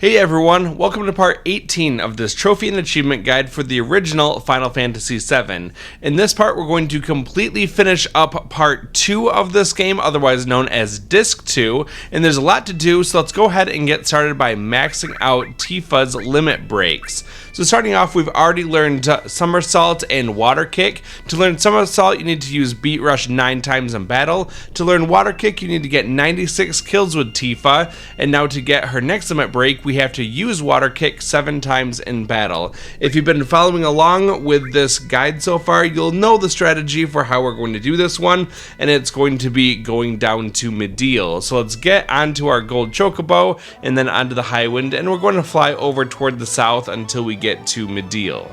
Hey everyone, welcome to part 18 of this trophy and achievement guide for the original Final Fantasy VII. In this part we're going to completely finish up part 2 of this game, otherwise known as Disc 2, and there's a lot to do, so let's go ahead and get started by maxing out Tifa's limit breaks. So starting off, we've already learned Somersault and Waterkick. To learn Somersault you need to use Beat Rush 9 times in battle. To learn Waterkick you need to get 96 kills with Tifa, and now to get her next limit break we have to use Waterkick 7 times in battle. If you've been following along with this guide so far, you'll know the strategy for how we're going to do this one, and it's going to be going down to Meteor. So let's get onto our gold chocobo and then onto the high wind, and we're going to fly over toward the south until we get to Meteor.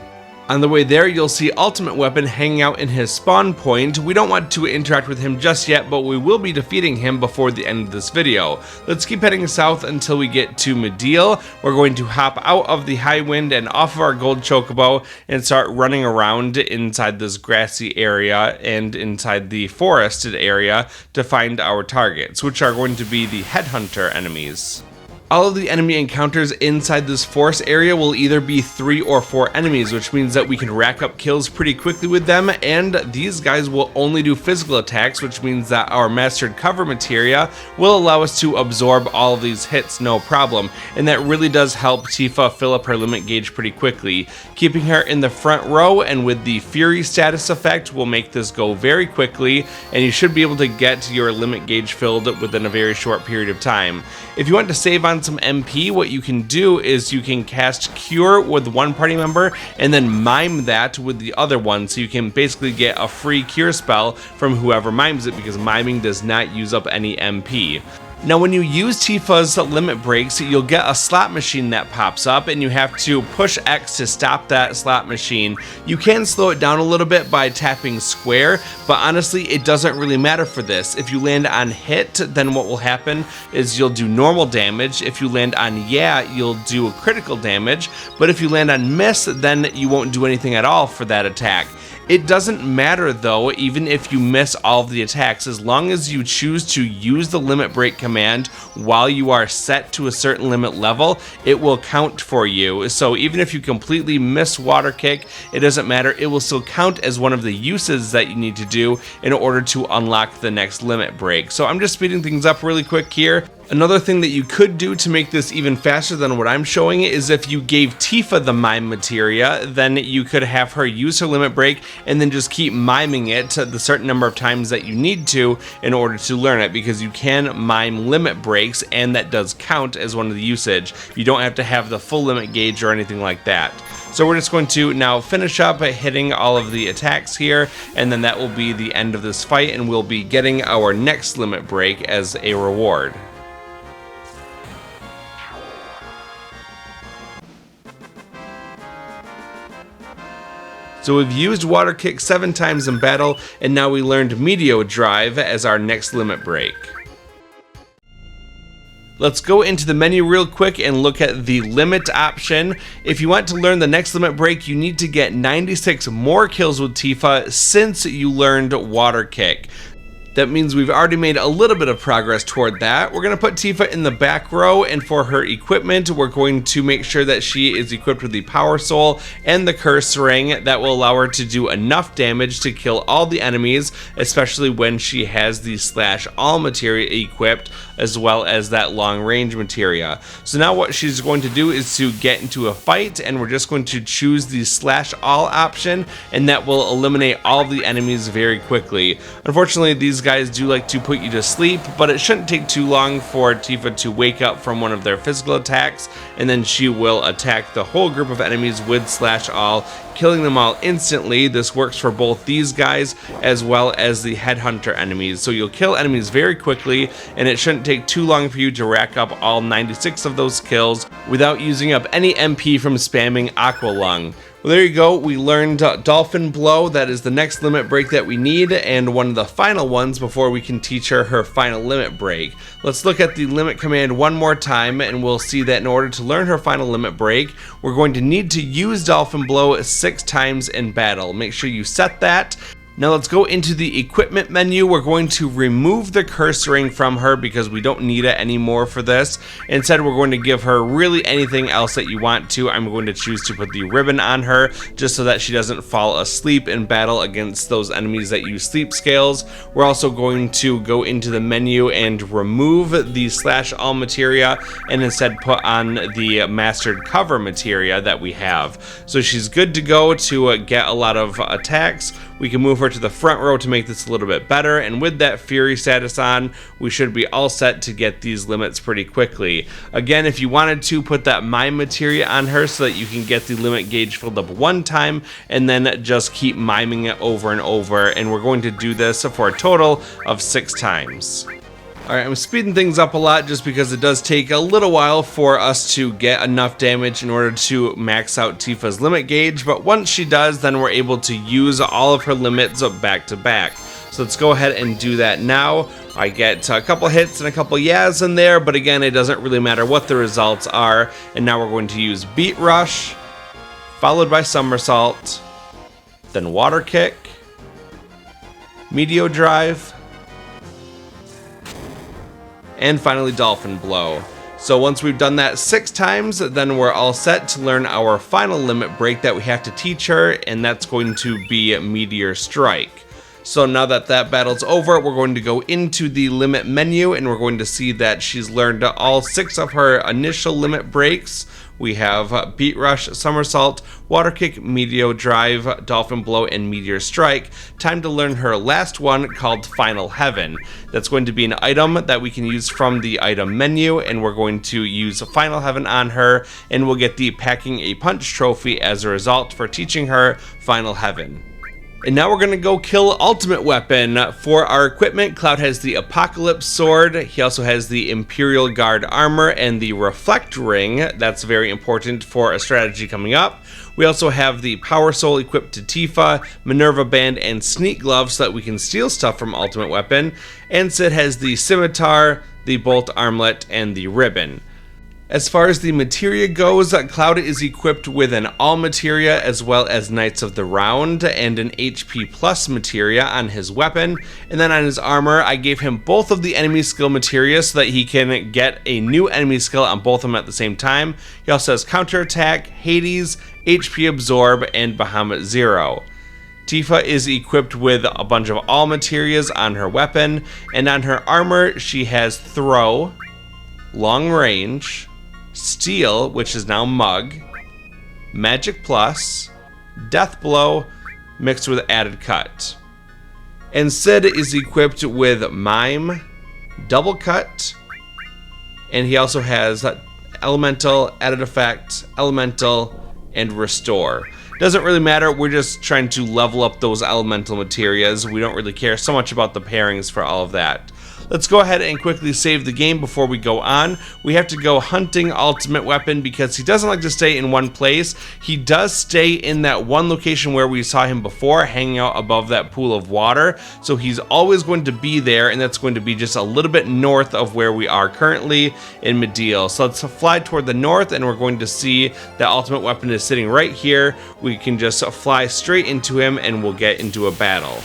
On the way there, you'll see Ultimate Weapon hanging out in his spawn point. We don't want to interact with him just yet, but we will be defeating him before the end of this video. Let's keep heading south until we get to Meteor. We're going to hop out of the high wind and off of our gold chocobo and start running around inside this grassy area and inside the forested area to find our targets, which are going to be the headhunter enemies. All of the enemy encounters inside this forest area will either be 3 or 4 enemies, which means that we can rack up kills pretty quickly with them, and these guys will only do physical attacks, which means that our mastered cover materia will allow us to absorb all of these hits no problem, and that really does help Tifa fill up her limit gauge pretty quickly. Keeping her in the front row and with the Fury status effect will make this go very quickly, and you should be able to get your limit gauge filled within a very short period of time. If you want to save on some MP, what you can do is you can cast Cure with one party member and then mime that with the other one, so you can basically get a free Cure spell from whoever mimes it, because miming does not use up any MP. Now when you use Tifa's limit breaks, you'll get a slot machine that pops up, and you have to push X to stop that slot machine. You can slow it down a little bit by tapping square, but honestly it doesn't really matter for this. If you land on hit, then what will happen is you'll do normal damage. If you land on yeah, you'll do critical damage, but if you land on miss, then you won't do anything at all for that attack. It doesn't matter though, even if you miss all of the attacks, as long as you choose to use the limit break command while you are set to a certain limit level, it will count for you. So even if you completely miss Waterkick, it doesn't matter, it will still count as one of the uses that you need to do in order to unlock the next limit break. So I'm just speeding things up really quick here. Another thing that you could do to make this even faster than what I'm showing is if you gave Tifa the mime materia, then you could have her use her limit break and then just keep miming it the certain number of times that you need to in order to learn it, because you can mime limit breaks and that does count as one of the usage. You don't have to have the full limit gauge or anything like that. So we're just going to now finish up by hitting all of the attacks here, and then that will be the end of this fight, and we'll be getting our next limit break as a reward. So we've used Waterkick 7 times in battle, and now we learned Meteodrive as our next limit break. Let's go into the menu real quick and look at the limit option. If you want to learn the next limit break, you need to get 96 more kills with Tifa since you learned Waterkick. That means we've already made a little bit of progress toward that. We're going to put Tifa in the back row, and for her equipment, we're going to make sure that she is equipped with the Power Soul and the Curse Ring. That will allow her to do enough damage to kill all the enemies, especially when she has the Slash All materia equipped, as well as that long range materia. So now what she's going to do is to get into a fight, and we're just going to choose the Slash All option, and that will eliminate all of the enemies very quickly. Unfortunately, these guys do like to put you to sleep, but it shouldn't take too long for Tifa to wake up from one of their physical attacks, and then she will attack the whole group of enemies with Slash All, killing them all instantly. This works for both these guys as well as the headhunter enemies. So you'll kill enemies very quickly, and it shouldn't take too long for you to rack up all 96 of those kills without using up any MP from spamming Aqua Lung. Well, there you go. We learned Dolphin Blow. That is the next limit break that we need, and one of the final ones before we can teach her her final limit break. Let's look at the limit command one more time, and we'll see that in order to learn her final limit break, we're going to need to use Dolphin Blow 6 times in battle. Make sure you set that. Now let's go into the equipment menu. We're going to remove the curse ring from her because we don't need it anymore for this. Instead, we're going to give her really anything else that you want to. I'm going to choose to put the ribbon on her just so that she doesn't fall asleep in battle against those enemies that use sleep scales. We're also going to go into the menu and remove the /all materia and instead put on the mastered cover materia that we have. So she's good to go to get a lot of attacks. We can move her to the front row to make this a little bit better, and with that Fury status on, we should be all set to get these limits pretty quickly. Again, if you wanted to, put that mime materia on her so that you can get the limit gauge filled up one time, and then just keep miming it over and over, and we're going to do this for a total of 6 times. Alright, I'm speeding things up a lot just because it does take a little while for us to get enough damage in order to max out Tifa's limit gauge, but once she does, then we're able to use all of her limits back to back. So let's go ahead and do that now. I get a couple hits and a couple yas in there, but again, it doesn't really matter what the results are. And now we're going to use Beat Rush, followed by Somersault, then Waterkick, Meteodrive, and finally Dolphin Blow. So once we've done that 6 times, then we're all set to learn our final limit break that we have to teach her, and that's going to be Meteor Strike. So now that that battle's over, we're going to go into the limit menu and we're going to see that she's learned all 6 of her initial limit breaks. We have Beat Rush, Somersault, Waterkick, Meteodrive, Dolphin Blow, and Meteor Strike. Time to learn her last one called Final Heaven. That's going to be an item that we can use from the item menu, and we're going to use Final Heaven on her, and we'll get the Packing a Punch trophy as a result for teaching her Final Heaven. And now we're going to go kill Ultimate Weapon. For our equipment, Cloud has the Apocalypse Sword, he also has the Imperial Guard Armor and the Reflect Ring. That's very important for a strategy coming up. We also have the Power Soul equipped to Tifa, Minerva Band, and Sneak Gloves so that we can steal stuff from Ultimate Weapon. And Cait has the Scimitar, the Bolt Armlet, and the Ribbon. As far as the materia goes, Cloud is equipped with an all materia as well as Knights of the Round and an HP plus materia on his weapon. And then on his armor, I gave him both of the enemy skill materia so that he can get a new enemy skill on both of them at the same time. He also has counterattack, Hades, HP absorb, and Bahamut Zero. Tifa is equipped with a bunch of all materias on her weapon, and on her armor she has throw, long range, Steel, which is now Mug, Magic Plus, Death Blow, mixed with Added Cut. And Cait is equipped with Mime, Double Cut, and he also has Elemental, Added Effect, Elemental, and Restore. Doesn't really matter, we're just trying to level up those elemental materias. We don't really care so much about the pairings for all of that. Let's go ahead and quickly save the game before we go on. We have to go hunting Ultimate Weapon because he doesn't like to stay in one place. He does stay in that one location where we saw him before, hanging out above that pool of water. So he's always going to be there, and that's going to be just a little bit north of where we are currently in Midgar. So let's fly toward the north, and we're going to see that Ultimate Weapon is sitting right here. We can just fly straight into him, and we'll get into a battle.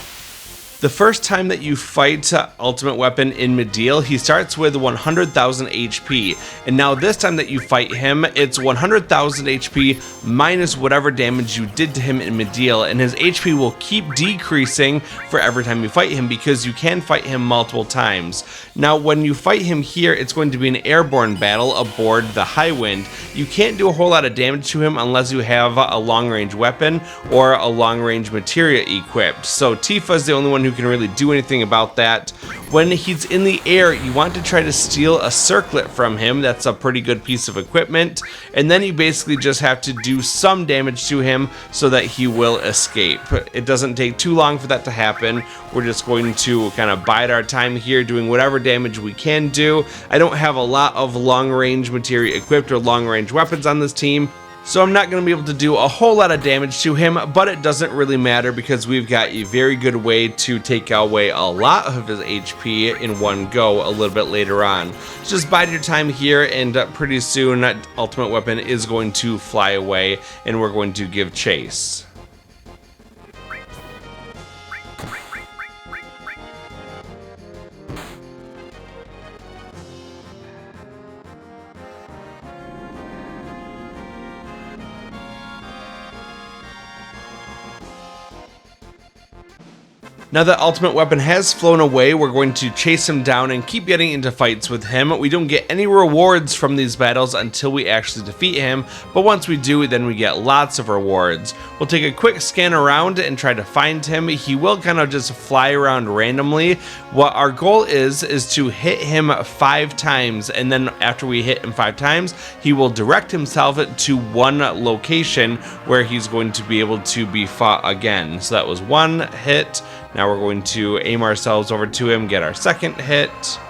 The first time that you fight Ultimate Weapon in Midgar, he starts with 100,000 HP, and now this time that you fight him, it's 100,000 HP minus whatever damage you did to him in Midgar, and his HP will keep decreasing for every time you fight him because you can fight him multiple times. Now when you fight him here, it's going to be an airborne battle aboard the Highwind. You can't do a whole lot of damage to him unless you have a long-range weapon or a long-range materia equipped, so Tifa is the only one who can really do anything about that. When he's in the air, you want to try to steal a circlet from him. That's a pretty good piece of equipment, and then you basically just have to do some damage to him so that he will escape. It doesn't take too long for that to happen. We're just going to kind of bide our time here doing whatever damage we can do. I don't have a lot of long-range materia equipped or long-range weapons on this team, so I'm not going to be able to do a whole lot of damage to him, but it doesn't really matter because we've got a very good way to take away a lot of his HP in one go a little bit later on. So just bide your time here, and pretty soon Ultimate Weapon is going to fly away and we're going to give chase. Now that ultimate weapon has flown away, we're going to chase him down and keep getting into fights with him. We don't get any rewards from these battles until we actually defeat him, but once we do, then we get lots of rewards. We'll take a quick scan around and try to find him. He will kind of just fly around randomly. What our goal is to hit him 5 times, and then after we hit him 5 times, he will direct himself to one location where he's going to be able to be fought again. So that was 1 hit. Now we're going to aim ourselves over to him, get our 2nd hit.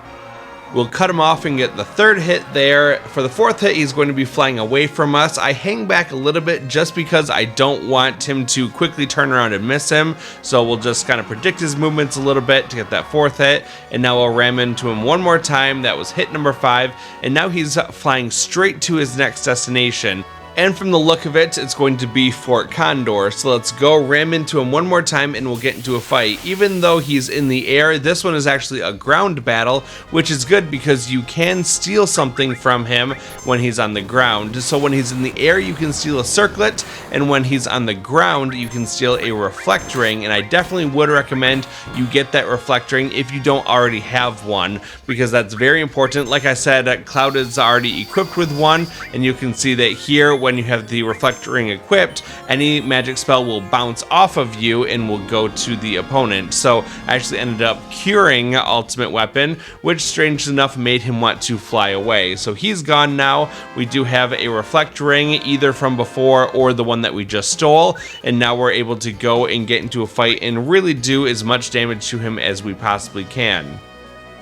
We'll cut him off and get the 3rd hit there. For the 4th hit, he's going to be flying away from us. I hang back a little bit just because I don't want him to quickly turn around and miss him. So we'll just kind of predict his movements a little bit to get that 4th hit. And now we'll ram into him one more time. That was hit number 5. And now he's flying straight to his next destination. And from the look of it, it's going to be Fort Condor. So let's go ram into him one more time and we'll get into a fight. Even though he's in the air, this one is actually a ground battle, which is good because you can steal something from him when he's on the ground. So when he's in the air, you can steal a circlet, and when he's on the ground, you can steal a reflect ring. And I definitely would recommend you get that reflect ring if you don't already have one, because that's very important. Like I said, Cloud is already equipped with one, and you can see that here, when you have the reflect ring equipped, any magic spell will bounce off of you and will go to the opponent. So I actually ended up curing ultimate weapon, which strangely enough made him want to fly away. So he's gone now. We do have a reflect ring either from before or the one that we just stole, and now we're able to go and get into a fight and really do as much damage to him as we possibly can.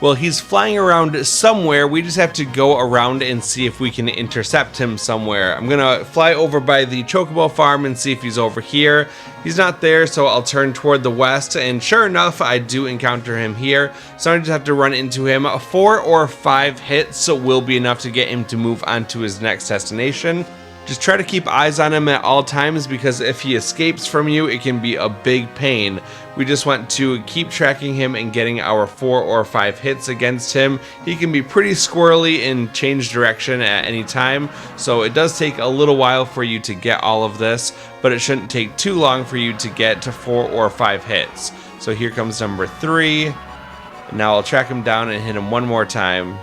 Well, he's flying around somewhere. We just have to go around and see if we can intercept him somewhere. I'm gonna fly over by the Chocobo farm and see if he's over here. He's not there, so I'll turn toward the west, and sure enough, I do encounter him here. So I just have to run into him. 4 or 5 hits will be enough to get him to move on to his next destination. Just try to keep eyes on him at all times, because if he escapes from you, it can be a big pain. We just want to keep tracking him and getting our 4 or 5 hits against him. He can be pretty squirrely and change direction at any time, so it does take a little while for you to get all of this, but it shouldn't take too long for you to get to 4 or 5 hits. So here comes number 3. And now I'll track him down and hit him one more time.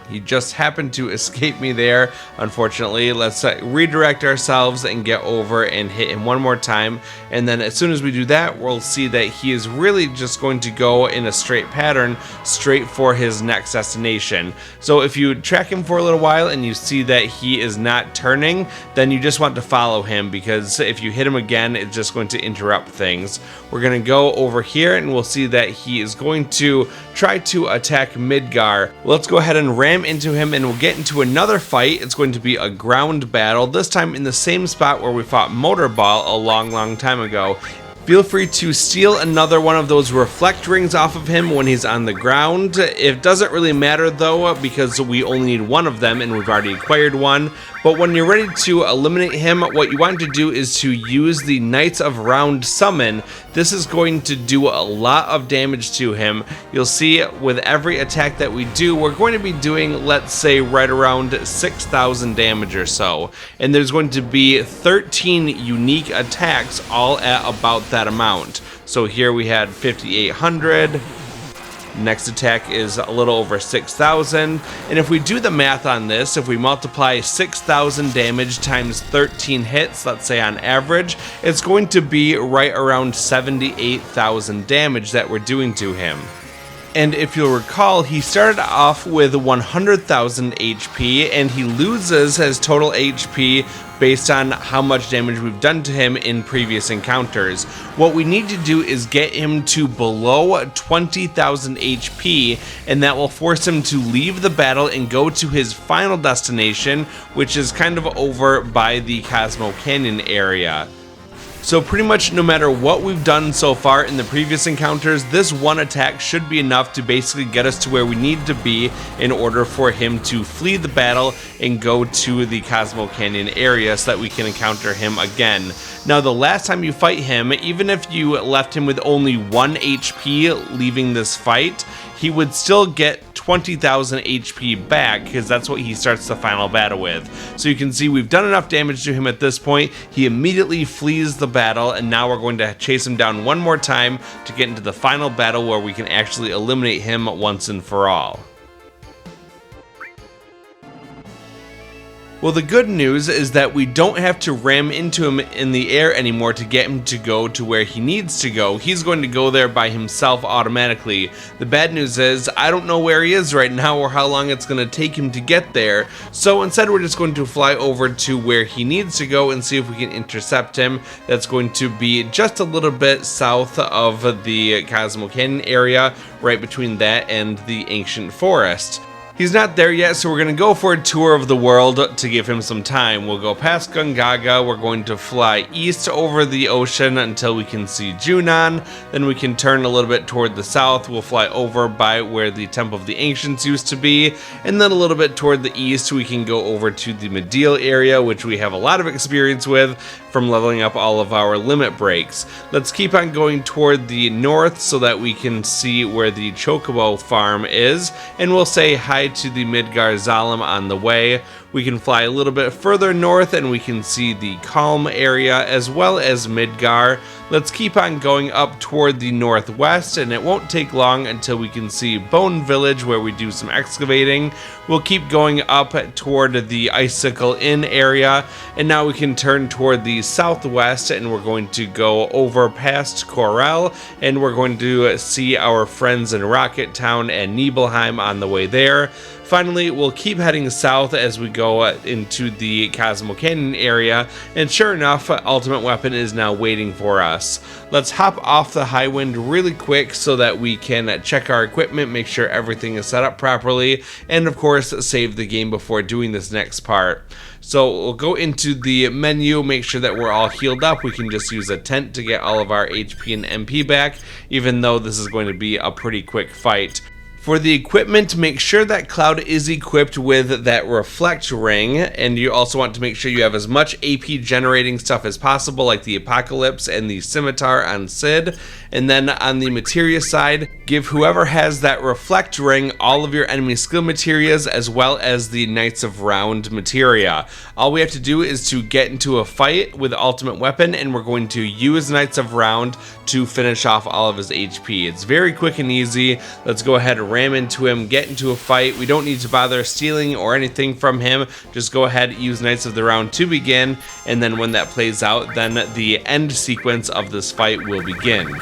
He just happened to escape me there, unfortunately. Let's redirect ourselves and get over and hit him one more time. And then as soon as we do that, we'll see that he is really just going to go in a straight pattern, straight for his next destination. So if you track him for a little while and you see that he is not turning, then you just want to follow him, because if you hit him again, it's just going to interrupt things. We're going to go over here and we'll see that he is going to try to attack Midgar. Let's go ahead and ram into him and we'll get into another fight. It's going to be a ground battle, this time in the same spot where we fought Motorball a long time ago. Feel free to steal another one of those reflect rings off of him when he's on the ground. It doesn't really matter though, because we only need one of them and we've already acquired one. But when you're ready to eliminate him, what you want to do is to use the Knights of Round Summon. This is going to do a lot of damage to him. You'll see with every attack that we do, we're going to be doing, let's say, right around 6,000 damage or so. And there's going to be 13 unique attacks, all at about that amount. So here we had 5,800. Next attack is a little over 6,000, and if we do the math on this, if we multiply 6,000 damage times 13 hits, let's say on average, it's going to be right around 78,000 damage that we're doing to him. And if you'll recall, he started off with 100,000 HP, and he loses his total HP based on how much damage we've done to him in previous encounters. What we need to do is get him to below 20,000 HP, and that will force him to leave the battle and go to his final destination, which is kind of over by the Cosmo Canyon area. So pretty much no matter what we've done so far in the previous encounters, this one attack should be enough to basically get us to where we need to be in order for him to flee the battle and go to the Cosmo Canyon area so that we can encounter him again. Now the last time you fight him, even if you left him with only 1 HP leaving this fight, he would still get 20,000 HP back, because that's what he starts the final battle with. So you can see we've done enough damage to him at this point. He immediately flees the battle, and now we're going to chase him down one more time to get into the final battle where we can actually eliminate him once and for all. Well, the good news is that we don't have to ram into him in the air anymore to get him to go to where he needs to go. He's going to go there by himself automatically. The bad news is I don't know where he is right now or how long it's going to take him to get there. So instead we're just going to fly over to where he needs to go and see if we can intercept him. That's going to be just a little bit south of the Cosmo Canyon area, right between that and the ancient forest. He's not there yet, so we're going to go for a tour of the world to give him some time. We'll go past Gungaga, we're going to fly east over the ocean until we can see Junon, then we can turn a little bit toward the south, we'll fly over by where the Temple of the Ancients used to be, and then a little bit toward the east we can go over to the Meteor area, which we have a lot of experience with from leveling up all of our limit breaks. Let's keep on going toward the north so that we can see where the Chocobo farm is, and we'll say hi to the Midgar Zalem on the way. We can fly a little bit further north and we can see the Calm area as well as Midgar. Let's keep on going up toward the northwest, and it won't take long until we can see Bone Village where we do some excavating. We'll keep going up toward the Icicle Inn area, and now we can turn toward the southwest and we're going to go over past Corel, and we're going to see our friends in Rocket Town and Nibelheim on the way there. Finally, we'll keep heading south as we go into the Cosmo Canyon area, and sure enough, Ultimate Weapon is now waiting for us. Let's hop off the high wind really quick so that we can check our equipment, make sure everything is set up properly, and of course save the game before doing this next part. So we'll go into the menu, make sure that we're all healed up. We can just use a tent to get all of our HP and MP back, even though this is going to be a pretty quick fight. For the equipment, make sure that Cloud is equipped with that reflect ring, and you also want to make sure you have as much AP generating stuff as possible, like the Apocalypse and the Scimitar on Sid. And then on the Materia side, give whoever has that reflect ring all of your enemy skill materias as well as the Knights of Round materia. All we have to do is to get into a fight with Ultimate Weapon, and we're going to use Knights of Round to finish off all of his HP. It's very quick and easy. Let's go ahead and ram into him, get into a fight. We don't need to bother stealing or anything from him. Just go ahead, use Knights of the Round to begin, and then when that plays out, then the end sequence of this fight will begin.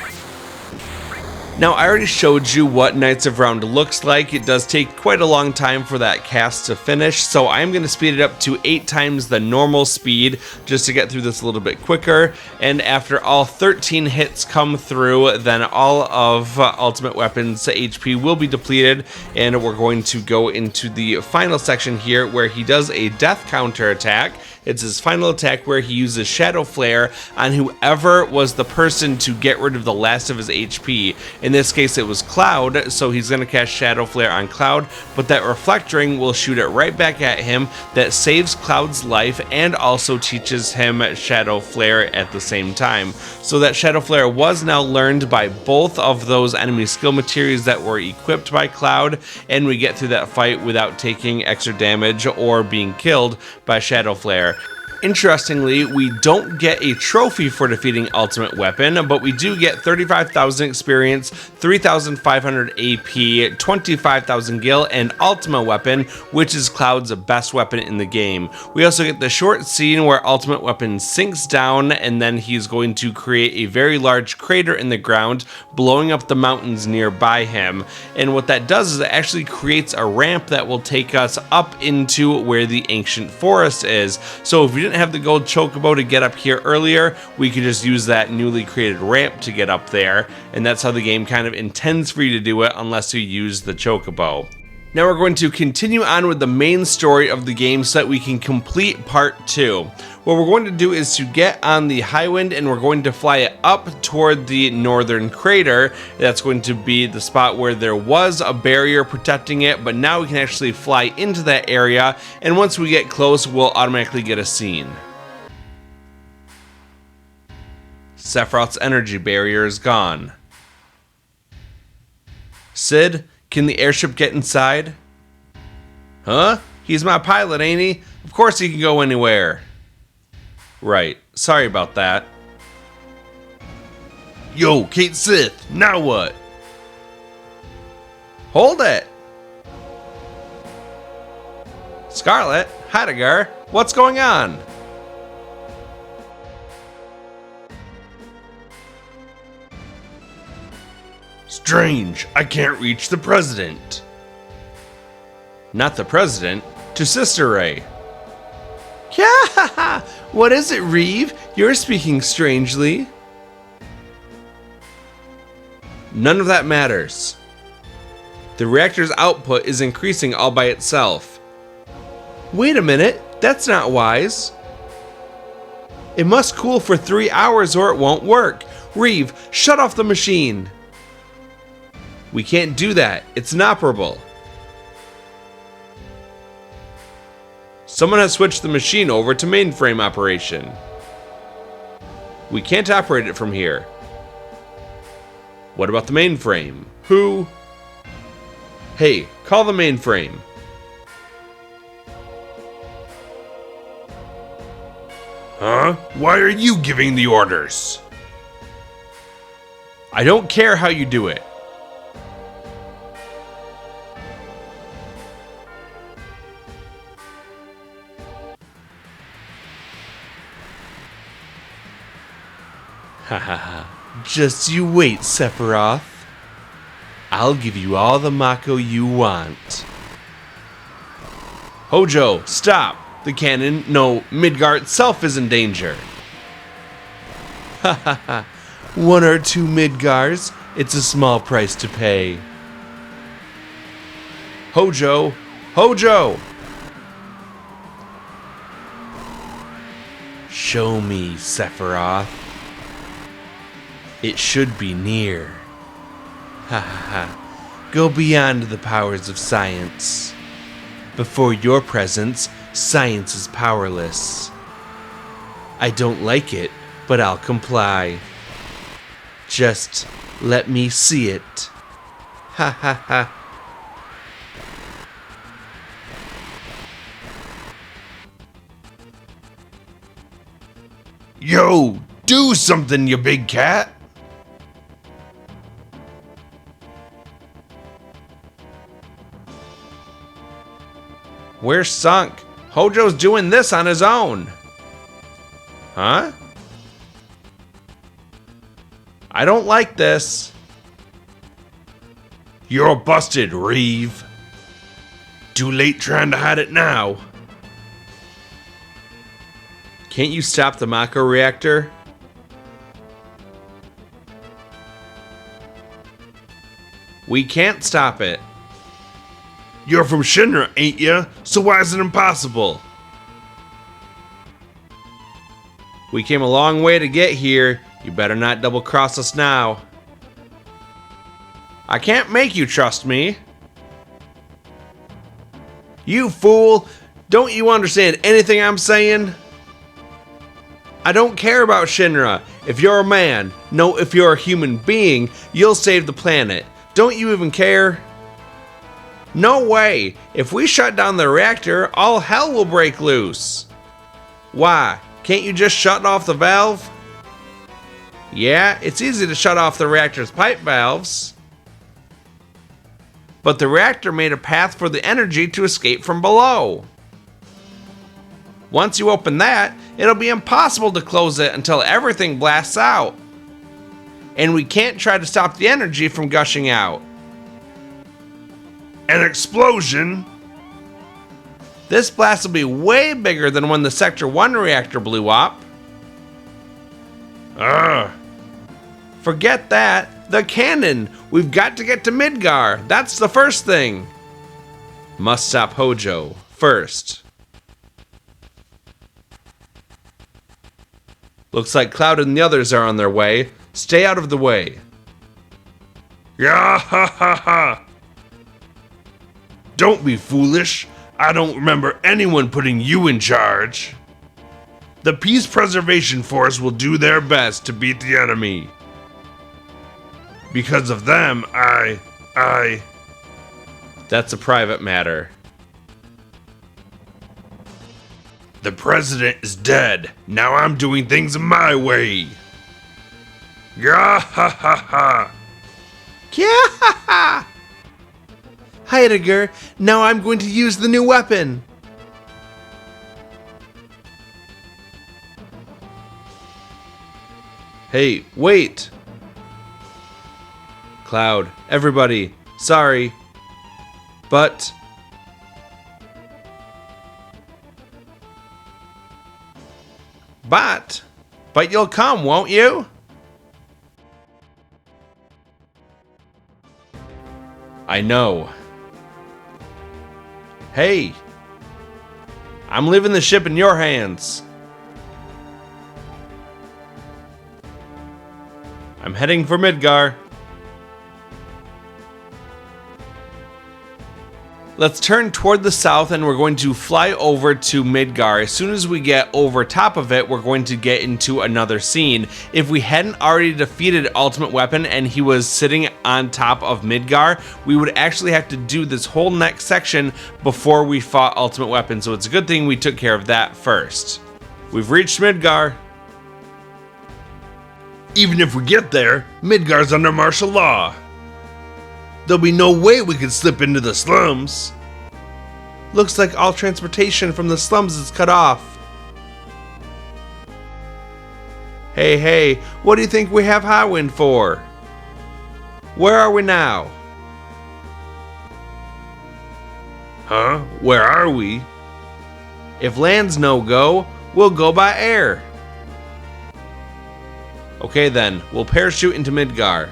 Now, I already showed you what Knights of Round looks like. It does take quite a long time for that cast to finish, so I'm going to speed it up to 8 times the normal speed just to get through this a little bit quicker. And after all 13 hits come through, then all of Ultimate Weapon's HP will be depleted, and we're going to go into the final section here where he does a death counter attack. It's his final attack where he uses Shadow Flare on whoever was the person to get rid of the last of his HP. In this case, it was Cloud, so he's going to cast Shadow Flare on Cloud, but that Reflect Ring will shoot it right back at him. That saves Cloud's life and also teaches him Shadow Flare at the same time. So that Shadow Flare was now learned by both of those enemy skill materials that were equipped by Cloud, and we get through that fight without taking extra damage or being killed by Shadow Flare. Interestingly, we don't get a trophy for defeating Ultimate Weapon, but we do get 35,000 experience, 3,500 AP, 25,000 gil, and Ultimate Weapon, which is Cloud's best weapon in the game. We also get the short scene where Ultimate Weapon sinks down, and then he's going to create a very large crater in the ground, blowing up the mountains nearby him. And what that does is it actually creates a ramp that will take us up into where the ancient forest is. So if we didn't have the gold chocobo to get up here earlier, we could just use that newly created ramp to get up there, and that's how the game kind of intends for you to do it unless you use the chocobo. Now we're going to continue on with the main story of the game so that we can complete part 2. What we're going to do is to get on the high wind, and we're going to fly it up toward the northern crater. That's going to be the spot where there was a barrier protecting it, but now we can actually fly into that area, and once we get close, we'll automatically get a scene. Sephiroth's energy barrier is gone. Sid, Can the airship get inside? Huh? He's my pilot, ain't he? Of course he can go anywhere. Right. Sorry about that. Yo, Cait Sith, now what? Hold it! Scarlet, Heidegger, what's going on? Strange, I can't reach the president. Not the president, to Sister Ray. Yeah, what is it, Reeve? You're speaking strangely. None of that matters. The reactor's output is increasing all by itself. Wait a minute, that's not wise. It must cool for 3 hours or it won't work. Reeve, shut off the machine. We can't do that, it's inoperable. Someone has switched the machine over to mainframe operation. We can't operate it from here. What about the mainframe? Who? Hey, call the mainframe. Huh? Why are you giving the orders? I don't care how you do it. Ha ha ha. Just you wait, Sephiroth. I'll give you all the Mako you want. Hojo, stop! The cannon, no, Midgar itself is in danger. Ha ha ha. 1 or 2 Midgars, it's a small price to pay. Hojo! Hojo! Show me, Sephiroth. It should be near. Ha ha ha. Go beyond the powers of science. Before your presence, science is powerless. I don't like it, but I'll comply. Just let me see it. Ha ha ha. Yo, do something, you big cat. We're sunk. Hojo's doing this on his own. Huh? I don't like this. You're busted, Reeve. Too late trying to hide it now. Can't you stop the Mako reactor? We can't stop it. You're from Shinra, ain't ya? So why is it impossible? We came a long way to get here. You better not double-cross us now. I can't make you trust me. You fool! Don't you understand anything I'm saying? I don't care about Shinra. If you're a man, no, if you're a human being, you'll save the planet. Don't you even care? No way! If we shut down the reactor, all hell will break loose. Why? Can't you just shut off the valve? Yeah, it's easy to shut off the reactor's pipe valves. But the reactor made a path for the energy to escape from below. Once you open that, it'll be impossible to close it until everything blasts out. And we can't try to stop the energy from gushing out. An explosion? This blast will be way bigger than when the Sector 1 reactor blew up. Forget that. The cannon. We've got to get to Midgar. That's the first thing. Must stop Hojo first. Looks like Clod and the others are on their way. Stay out of the way. Yeah, ha ha ha. Don't be foolish. I don't remember anyone putting you in charge. The Peace Preservation Force will do their best to beat the enemy. Because of them, That's a private matter. The president is dead. Now I'm doing things my way. Gah ha ha ha. Yeah ha ha. Heidegger, now I'm going to use the new weapon. Hey, wait. Cloud, everybody, sorry. But you'll come, won't you? I know. Hey, I'm leaving the ship in your hands. I'm heading for Midgar. Let's turn toward the south and we're going to fly over to Midgar. As soon as we get over top of it, we're going to get into another scene. If we hadn't already defeated Ultimate Weapon and he was sitting on top of Midgar, we would actually have to do this whole next section before we fought Ultimate Weapon. So it's a good thing we took care of that first. We've reached Midgar. Even if we get there, Midgar's under martial law. There'll be no way we could slip into the slums. Looks like all transportation from the slums is cut off. Hey, what do you think we have high wind for? Where are we now? Huh? Where are we? If land's no go, we'll go by air. Okay then, we'll parachute into Midgar.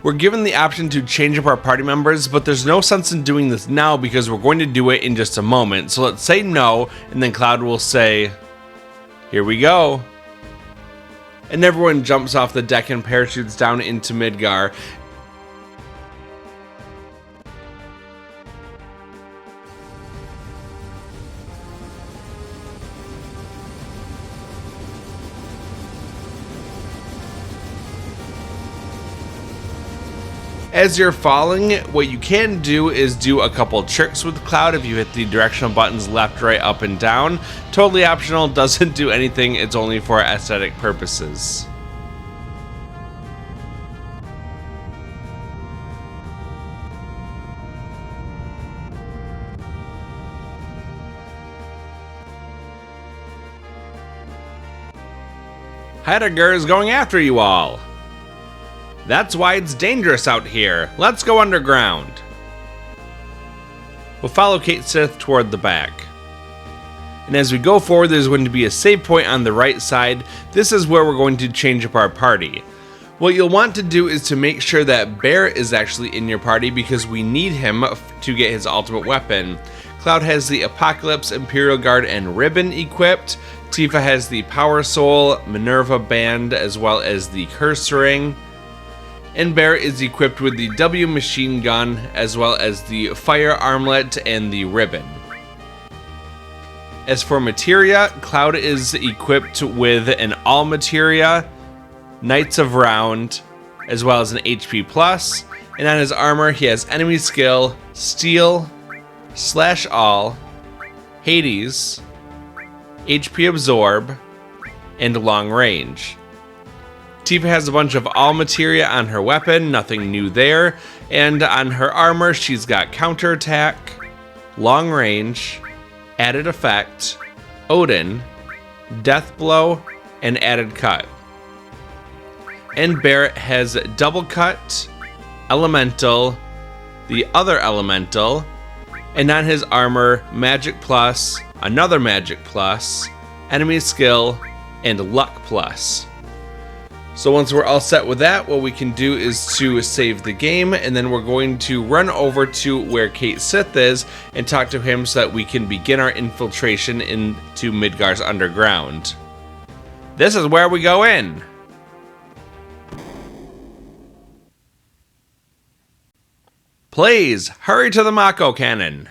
We're given the option to change up our party members, but there's no sense in doing this now because we're going to do it in just a moment. So let's say no, and then Cloud will say, here we go. And everyone jumps off the deck and parachutes down into Midgar. As you're falling, what you can do is do a couple tricks with Cloud if you hit the directional buttons left, right, up, and down. Totally optional, doesn't do anything, it's only for aesthetic purposes. Heidegger is going after you all. That's why it's dangerous out here. Let's go underground. We'll follow Cait Sith toward the back. And as we go forward, there's going to be a save point on the right side. This is where we're going to change up our party. What you'll want to do is to make sure that Barret is actually in your party because we need him to get his ultimate weapon. Cloud has the Apocalypse, Imperial Guard, and Ribbon equipped. Tifa has the Power Soul, Minerva Band, as well as the Curse Ring. And Barret is equipped with the W machine gun, as well as the fire armlet and the ribbon. As for Materia, Cloud is equipped with an all Materia, Knights of Round, as well as an HP plus. And on his armor, he has enemy skill, Steel, Slash All, Hades, HP Absorb, and Long Range. Tifa has a bunch of all Materia on her weapon, nothing new there, and on her armor she's got counterattack, long range, added effect, Odin, death blow, and added cut. And Barret has double cut, elemental, the other elemental, and on his armor, magic plus, another magic plus, enemy skill, and luck plus. So once we're all set with that, what we can do is to save the game, and then we're going to run over to where Cait Sith is and talk to him so that we can begin our infiltration into Midgar's underground. This is where we go in. Please, hurry to the Mako cannon.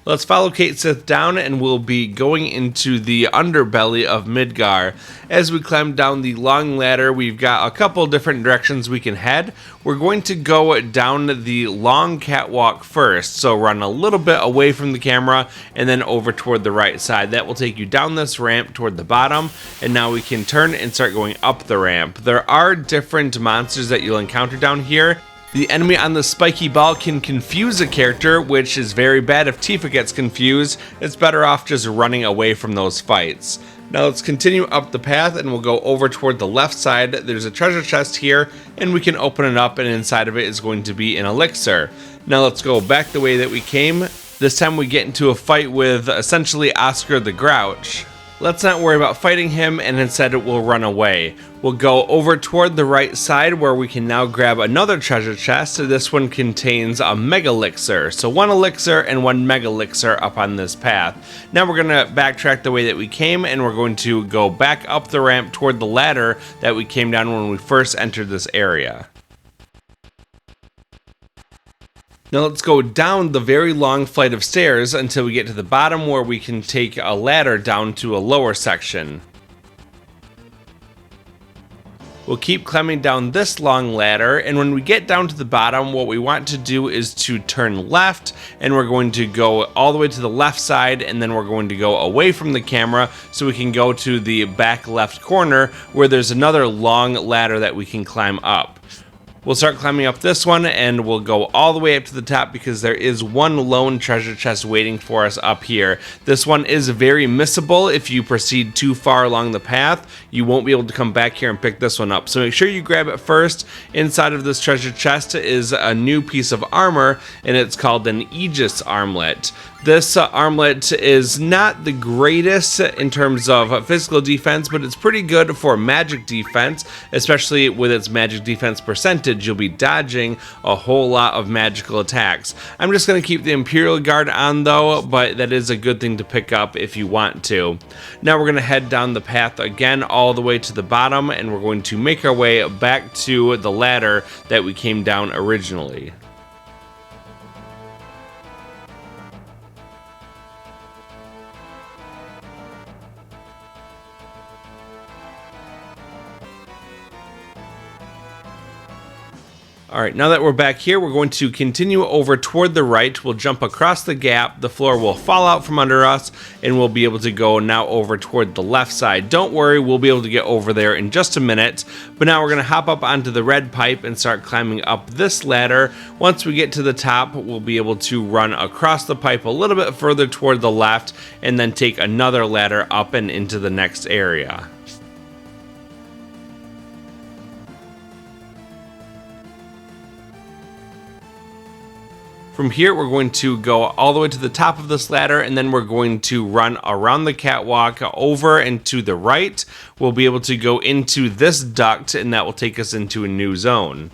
Let's follow Cait Sith down, and we'll be going into the underbelly of Midgar. As we climb down the long ladder, we've got a couple different directions we can head. We're going to go down the long catwalk first, so run a little bit away from the camera and then over toward the right side. That will take you down this ramp toward the bottom, and now we can turn and start going up the ramp. There are different monsters that you'll encounter down here. The enemy on the spiky ball can confuse a character, which is very bad if Tifa gets confused. It's better off just running away from those fights. Now let's continue up the path, and we'll go over toward the left side. There's a treasure chest here, and we can open it up, and inside of it is going to be an elixir. Now let's go back the way that we came. This time we get into a fight with essentially Oscar the Grouch. Let's not worry about fighting him, and instead we'll run away. We'll go over toward the right side where we can now grab another treasure chest. This one contains a mega elixir. So 1 elixir and 1 mega elixir up on this path. Now we're going to backtrack the way that we came, and we're going to go back up the ramp toward the ladder that we came down when we first entered this area. Now let's go down the very long flight of stairs until we get to the bottom, where we can take a ladder down to a lower section. We'll keep climbing down this long ladder, and when we get down to the bottom, what we want to do is to turn left, and we're going to go all the way to the left side, and then we're going to go away from the camera so we can go to the back left corner where there's another long ladder that we can climb up. We'll start climbing up this one, and we'll go all the way up to the top because there is one lone treasure chest waiting for us up here. This one is very missable. If you proceed too far along the path, you won't be able to come back here and pick this one up. So make sure you grab it first. Inside of this treasure chest is a new piece of armor, and it's called an Aegis armlet. This armlet is not the greatest in terms of physical defense, but it's pretty good for magic defense, especially with its magic defense percentage. You'll be dodging a whole lot of magical attacks. I'm just going to keep the Imperial Guard on though, but that is a good thing to pick up if you want to. Now we're going to head down the path again all the way to the bottom, and we're going to make our way back to the ladder that we came down originally. Alright, now that we're back here, we're going to continue over toward the right. We'll jump across the gap, the floor will fall out from under us, and we'll be able to go now over toward the left side. Don't worry, we'll be able to get over there in just a minute, but now we're going to hop up onto the red pipe and start climbing up this ladder. Once we get to the top, we'll be able to run across the pipe a little bit further toward the left, and then take another ladder up and into the next area. From here, we're going to go all the way to the top of this ladder, and then we're going to run around the catwalk over and to the right. We'll be able to go into this duct, and that will take us into a new zone.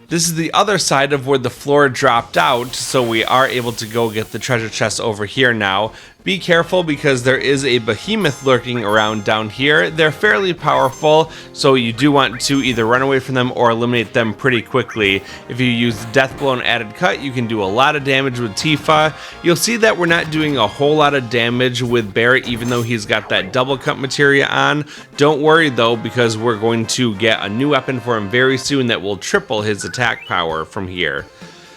This is the other side of where the floor dropped out, so we are able to go get the treasure chest over here now. Be careful because there is a behemoth lurking around down here. They're fairly powerful, so you do want to either run away from them or eliminate them pretty quickly. If you use Death Blow and Added Cut, you can do a lot of damage with Tifa. You'll see that we're not doing a whole lot of damage with Barret, even though he's got that double cut materia on. Don't worry though, because we're going to get a new weapon for him very soon that will triple his attack power from here.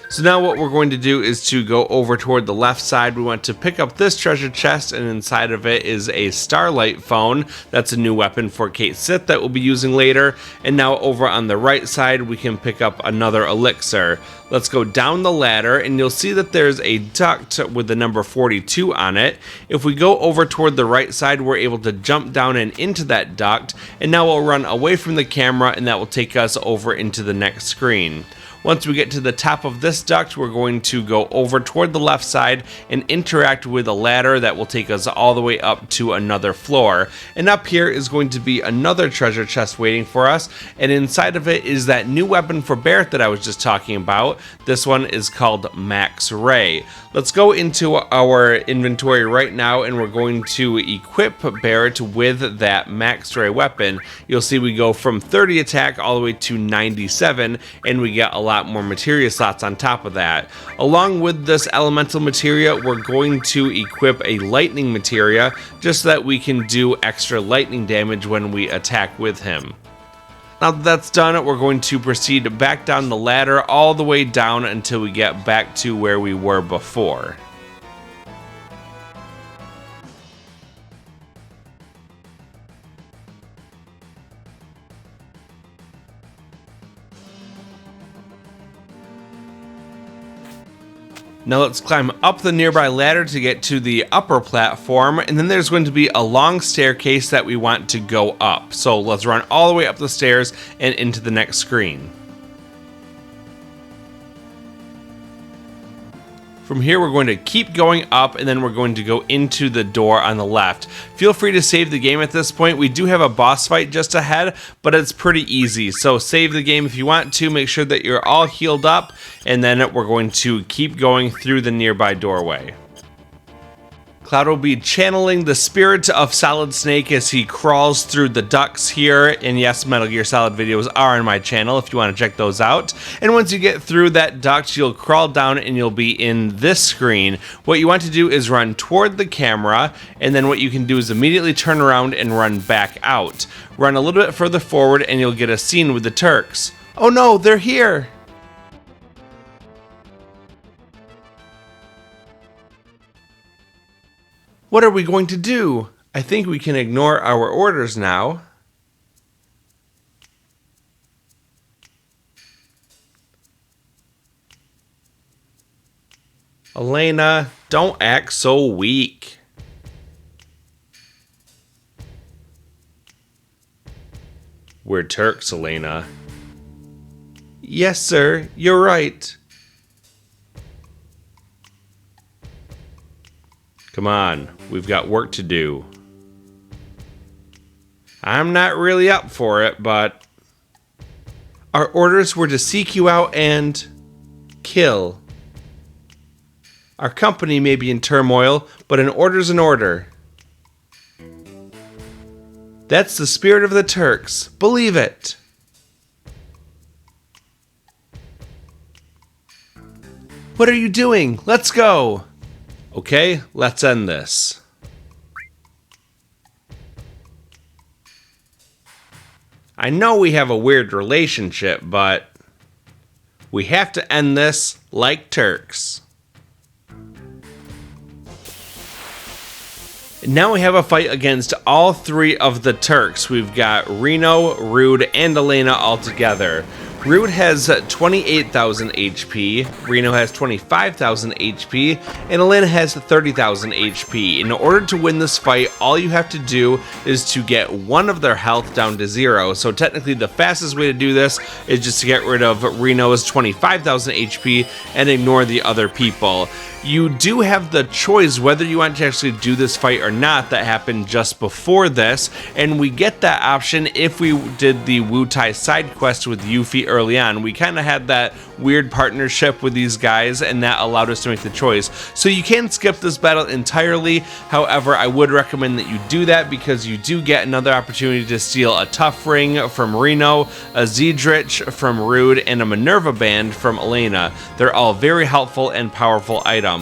So now what we're going to do is to go over toward the left side. We want to pick up this treasure chest, and inside of it is a Starlight Phone. That's a new weapon for Cait Sith that we'll be using later. And now over on the right side, we can pick up another elixir. Let's go down the ladder, and you'll see that there's a duct with the number 42 on it. If we go over toward the right side, we're able to jump down and into that duct, and now we'll run away from the camera, and that will take us over into the next screen. Once we get to the top of this duct, we're going to go over toward the left side and interact with a ladder that will take us all the way up to another floor. And up here is going to be another treasure chest waiting for us, and inside of it is that new weapon for Barret that I was just talking about. This one is called Max Ray. Let's go into our inventory right now, and we're going to equip Barret with that Max Ray weapon. You'll see we go from 30 attack all the way to 97, and we get a lot more materia slots on top of that. Along with this elemental materia, we're going to equip a lightning materia just so that we can do extra lightning damage when we attack with him. Now that that's done, we're going to proceed back down the ladder all the way down until we get back to where we were before. Now let's climb up the nearby ladder to get to the upper platform, and then there's going to be a long staircase that we want to go up. So let's run all the way up the stairs and into the next screen. From here, we're going to keep going up, and then we're going to go into the door on the left. Feel free to save the game at this point. We do have a boss fight just ahead, but it's pretty easy. So save the game if you want to. Make sure that you're all healed up, and then we're going to keep going through the nearby doorway. Clod will be channeling the spirit of Solid Snake as he crawls through the ducts here. And yes, Metal Gear Solid videos are on my channel if you want to check those out. And once you get through that duct, you'll crawl down and you'll be in this screen. What you want to do is run toward the camera, and then what you can do is immediately turn around and run back out. Run a little bit further forward and you'll get a scene with the Turks. Oh no, they're here! What are we going to do? I think we can ignore our orders now. Elena, don't act so weak. We're Turks, Elena. Yes, sir, you're right. Come on, we've got work to do. I'm not really up for it, but our orders were to seek you out and kill. Our company may be in turmoil, but an order's an order. That's the spirit of the Turks. Believe it. What are you doing? Let's go. Okay, let's end this. I know we have a weird relationship, but we have to end this like Turks. Now we have a fight against all three of the Turks. We've got Reno, Rude, and Elena all together. Rude has 28,000 HP, Reno has 25,000 HP, and Elena has 30,000 HP. In order to win this fight, all you have to do is to get one of their health down to 0. So technically the fastest way to do this is just to get rid of Reno's 25,000 HP and ignore the other people. You do have the choice whether you want to actually do this fight or not. That happened just before this, and we get that option if we did the Wu Tai side quest with Yuffie early on. We kind of had that weird partnership with these guys, and that allowed us to make the choice. So you can skip this battle entirely. However, I would recommend that you do that because you do get another opportunity to steal a Tough Ring from Reno, a Zedrich from Rude, and a Minerva Band from Elena. They're all very helpful and powerful items.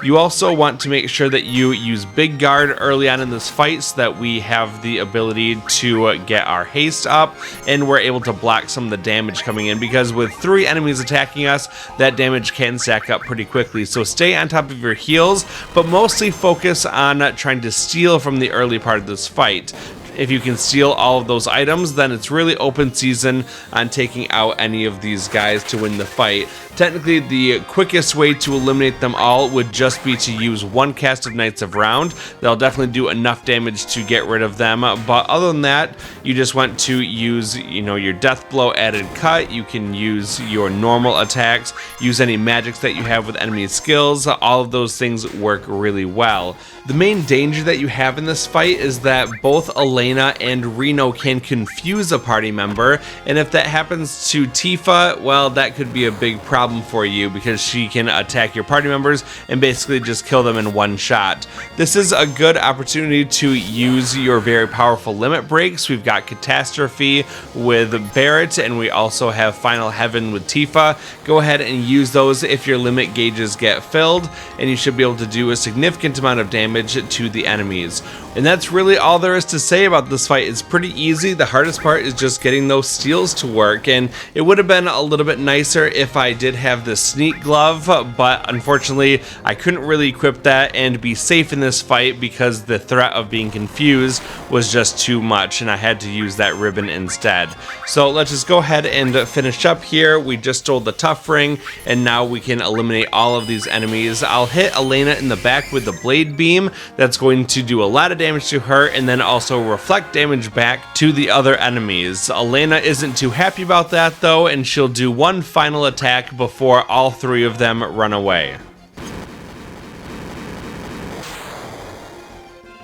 You also want to make sure that you use Big Guard early on in this fight so that we have the ability to get our haste up and we're able to block some of the damage coming in, because with 3 enemies attacking us, that damage can stack up pretty quickly. So stay on top of your heals, but mostly focus on trying to steal from the early part of this fight. If you can steal all of those items, then it's really open season on taking out any of these guys to win the fight. Technically, the quickest way to eliminate them all would just be to use one cast of Knights of Round. They'll definitely do enough damage to get rid of them, but other than that, you just want to use, your Death Blow added cut. You can use your normal attacks, use any magics that you have with enemy skills. All of those things work really well. The main danger that you have in this fight is that both Elena and Reno can confuse a party member, and if that happens to Tifa, well, that could be a big problem for you because she can attack your party members and basically just kill them in one shot. This is a good opportunity to use your very powerful limit breaks. We've got Catastrophe with Barret, and we also have Final Heaven with Tifa. Go ahead and use those if your limit gauges get filled, and you should be able to do a significant amount of damage to the enemies. And that's really all there is to say about this fight. It's pretty easy. The hardest part is just getting those steals to work, and it would have been a little bit nicer if I did have the sneak glove, but unfortunately I couldn't really equip that and be safe in this fight because the threat of being confused was just too much, and I had to use that ribbon instead. So let's just go ahead and finish up here. We just stole the tough ring, and now we can eliminate all of these enemies. I'll hit Elena in the back with the blade beam. That's going to do a lot of damage to her, and then also reflect damage back to the other enemies. Elena isn't too happy about that though, and she'll do one final attack before all three of them run away.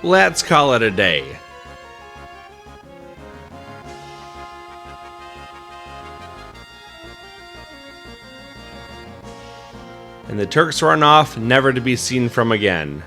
Let's call it a day. And the Turks run off, never to be seen from again.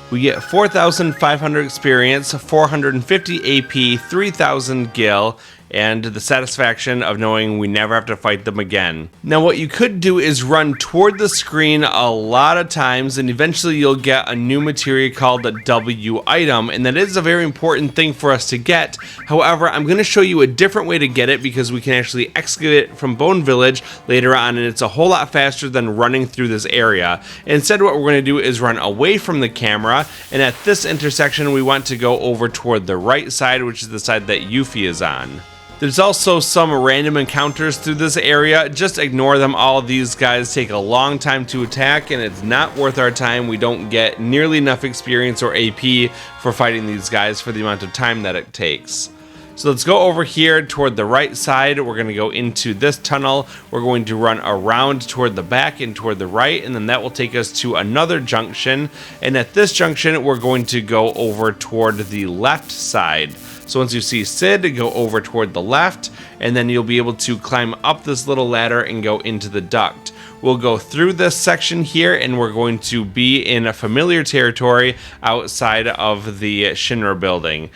We get 4,500 experience, 450 AP, 3,000 gil, and the satisfaction of knowing we never have to fight them again. Now what you could do is run toward the screen a lot of times, and eventually you'll get a new materia called a W item, and that is a very important thing for us to get. However, I'm going to show you a different way to get it because we can actually excavate it from Bone Village later on, and it's a whole lot faster than running through this area. Instead, what we're going to do is run away from the camera, and at this intersection we want to go over toward the right side, which is the side that Yuffie is on. There's also some random encounters through this area. Just ignore them. All of these guys take a long time to attack, and it's not worth our time. We don't get nearly enough experience or AP for fighting these guys for the amount of time that it takes. So let's go over here toward the right side. We're going to go into this tunnel. We're going to run around toward the back and toward the right, and then that will take us to another junction. And at this junction, we're going to go over toward the left side. So once you see Sid, go over toward the left, and then you'll be able to climb up this little ladder and go into the duct. We'll go through this section here, and we're going to be in a familiar territory outside of the Shinra building.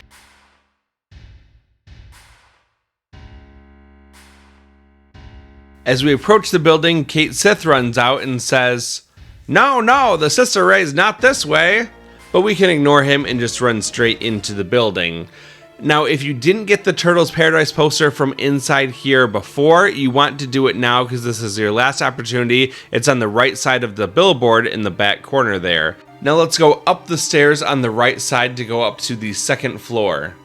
As we approach the building, Cait Sith runs out and says, No, the sister ray's not this way. But we can ignore him and just run straight into the building. Now, if you didn't get the Turtles Paradise poster from inside here before, you want to do it now because this is your last opportunity. It's on the right side of the billboard in the back corner there. Now let's go up the stairs on the right side to go up to the second floor.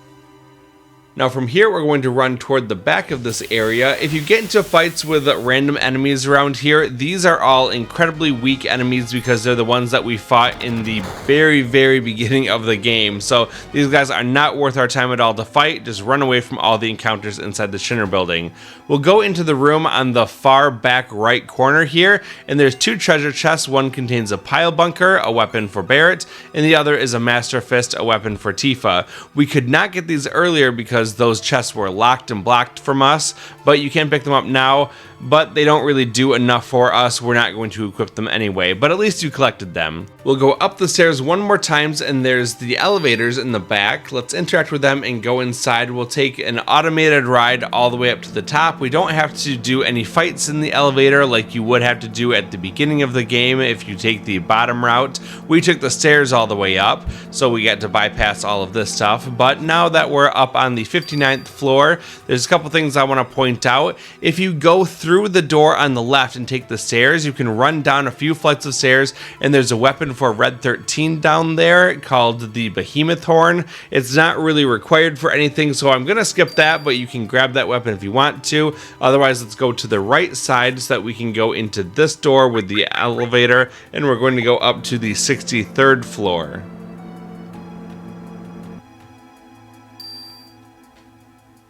Now from here, we're going to run toward the back of this area. If you get into fights with random enemies around here, these are all incredibly weak enemies because they're the ones that we fought in the very, very beginning of the game. So these guys are not worth our time at all to fight. Just run away from all the encounters inside the Shinra building. We'll go into the room on the far back right corner here, and there's two treasure chests. One contains a pile bunker, a weapon for Barret, and the other is a Master Fist, a weapon for Tifa. We could not get these earlier because those chests were locked and blocked from us, but you can pick them up now, but they don't really do enough for us. We're not going to equip them anyway, but at least you collected them. We'll go up the stairs one more times, and there's the elevators in the back. Let's interact with them and go inside. We'll take an automated ride all the way up to the top. We don't have to do any fights in the elevator like you would have to do at the beginning of the game if you take the bottom route. We took the stairs all the way up, so we get to bypass all of this stuff. But now that we're up on the 59th floor, there's a couple things I want to point out. If you go through through the door on the left and take the stairs, you can run down a few flights of stairs, and there's a weapon for Red 13 down there called the Behemoth Horn. It's not really required for anything, so I'm gonna skip that, but you can grab that weapon if you want to. Otherwise, let's go to the right side so that we can go into this door with the elevator, and we're going to go up to the 63rd floor.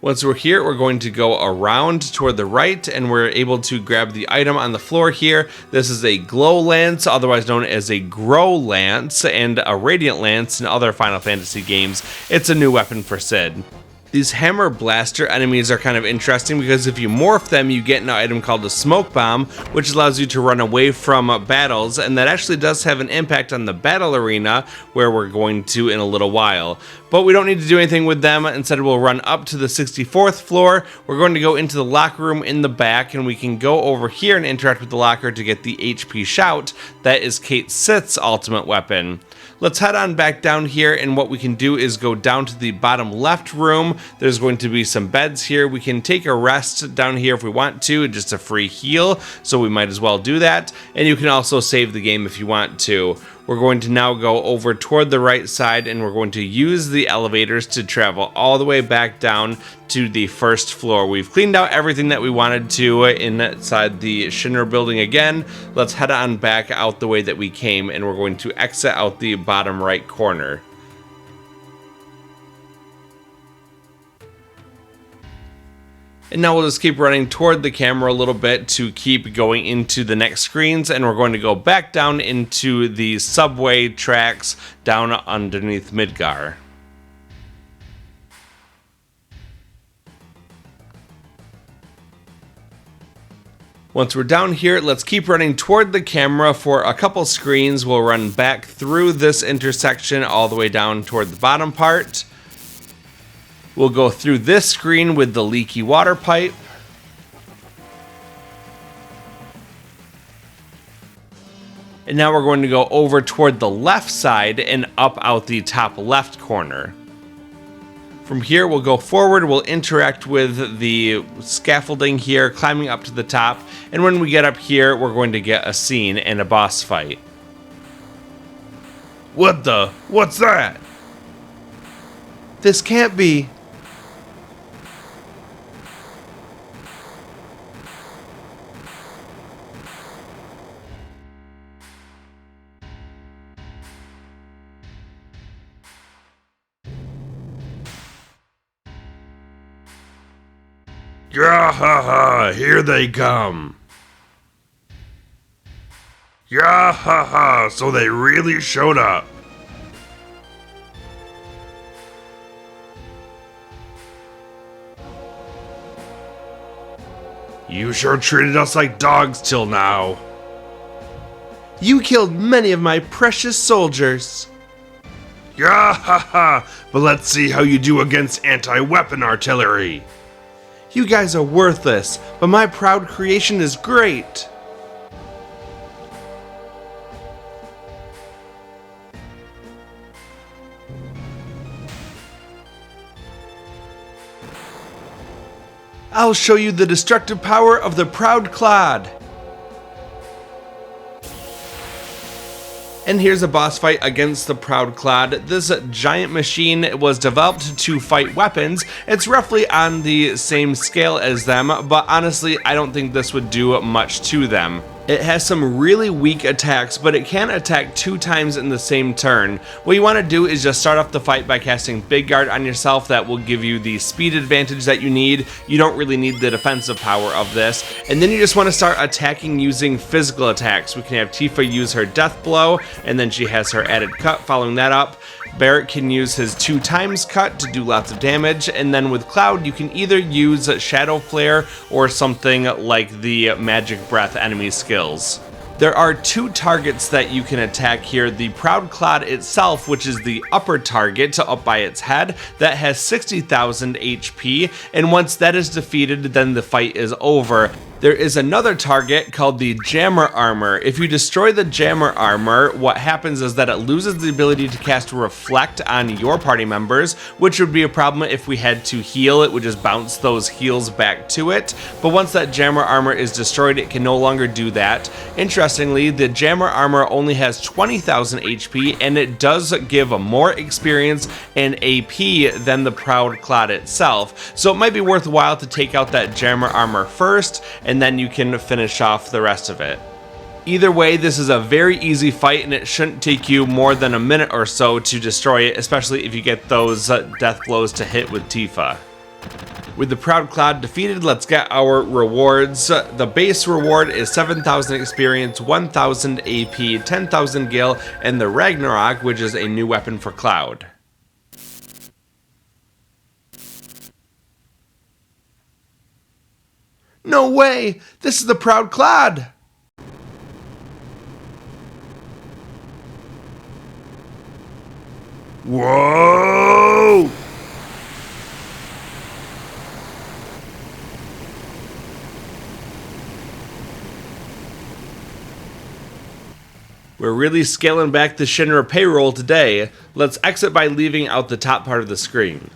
Once we're here, we're going to go around toward the right, and we're able to grab the item on the floor here. This is a glow lance, otherwise known as a grow lance, and a radiant lance in other Final Fantasy games. It's a new weapon for Cid. These hammer blaster enemies are kind of interesting because if you morph them, you get an item called a smoke bomb, which allows you to run away from battles, and that actually does have an impact on the battle arena, where we're going to in a little while. But we don't need to do anything with them. Instead, we'll run up to the 64th floor. We're going to go into the locker room in the back, and we can go over here and interact with the locker to get the HP shout. That is Cait Sith's ultimate weapon. Let's head on back down here, and what we can do is go down to the bottom left room. There's going to be some beds here. We can take a rest down here if we want to, just a free heal, so we might as well do that. And you can also save the game if you want to. We're going to now go over toward the right side, and we're going to use the elevators to travel all the way back down to the first floor. We've cleaned out everything that we wanted to inside the Shinra building again. Let's head on back out the way that we came, and we're going to exit out the bottom right corner. And now we'll just keep running toward the camera a little bit to keep going into the next screens, and we're going to go back down into the subway tracks down underneath Midgar. Once we're down here, let's keep running toward the camera for a couple screens. We'll run back through this intersection all the way down toward the bottom part. We'll go through this screen with the leaky water pipe. And now we're going to go over toward the left side and up out the top left corner. From here, we'll go forward, we'll interact with the scaffolding here, climbing up to the top, and when we get up here, we're going to get a scene and a boss fight. What's that? This can't be. Yahaha, here they come. Yahaha, so they really showed up. You sure treated us like dogs till now. You killed many of my precious soldiers. Yahaha, but let's see how you do against anti-weapon artillery. You guys are worthless, but my proud creation is great. I'll show you the destructive power of the proud Clod. And here's a boss fight against the proud Clod. This giant machine was developed to fight weapons. It's roughly on the same scale as them, but honestly, I don't think this would do much to them. It has some really weak attacks, but it can attack 2 times in the same turn. What you want to do is just start off the fight by casting Big Guard on yourself. That will give you the speed advantage that you need. You don't really need the defensive power of this. And then you just want to start attacking using physical attacks. We can have Tifa use her Death Blow, and then she has her added cut following that up. Barret can use his 2 times cut to do lots of damage, and then with Cloud you can either use Shadow Flare or something like the Magic Breath enemy skills. There are 2 targets that you can attack here. The Proud Clod itself, which is the upper target up by its head, that has 60,000 HP, and once that is defeated, then the fight is over. There is another target called the Jammer Armor. If you destroy the Jammer Armor, what happens is that it loses the ability to cast Reflect on your party members, which would be a problem if we had to heal. It would just bounce those heals back to it. But once that Jammer Armor is destroyed, it can no longer do that. Interestingly, the Jammer Armor only has 20,000 HP, and it does give more experience and AP than the Proud Clod itself. So it might be worthwhile to take out that Jammer Armor first, and then you can finish off the rest of it. Either way, this is a very easy fight, and it shouldn't take you more than a minute or so to destroy it, especially if you get those death blows to hit with Tifa. With the Proud Clod defeated, let's get our rewards. The base reward is 7,000 experience, 1,000 AP, 10,000 gil, and the Ragnarok, which is a new weapon for Cloud. No way! This is the Proud Clod! Whoa! We're really scaling back the Shinra payroll today. Let's exit by leaving out the top part of the screen.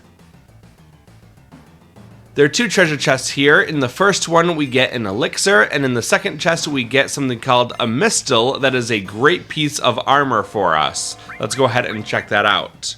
There are two treasure chests here. In the first one we get an elixir, and in the second chest we get something called a mistle that is a great piece of armor for us. Let's go ahead and check that out.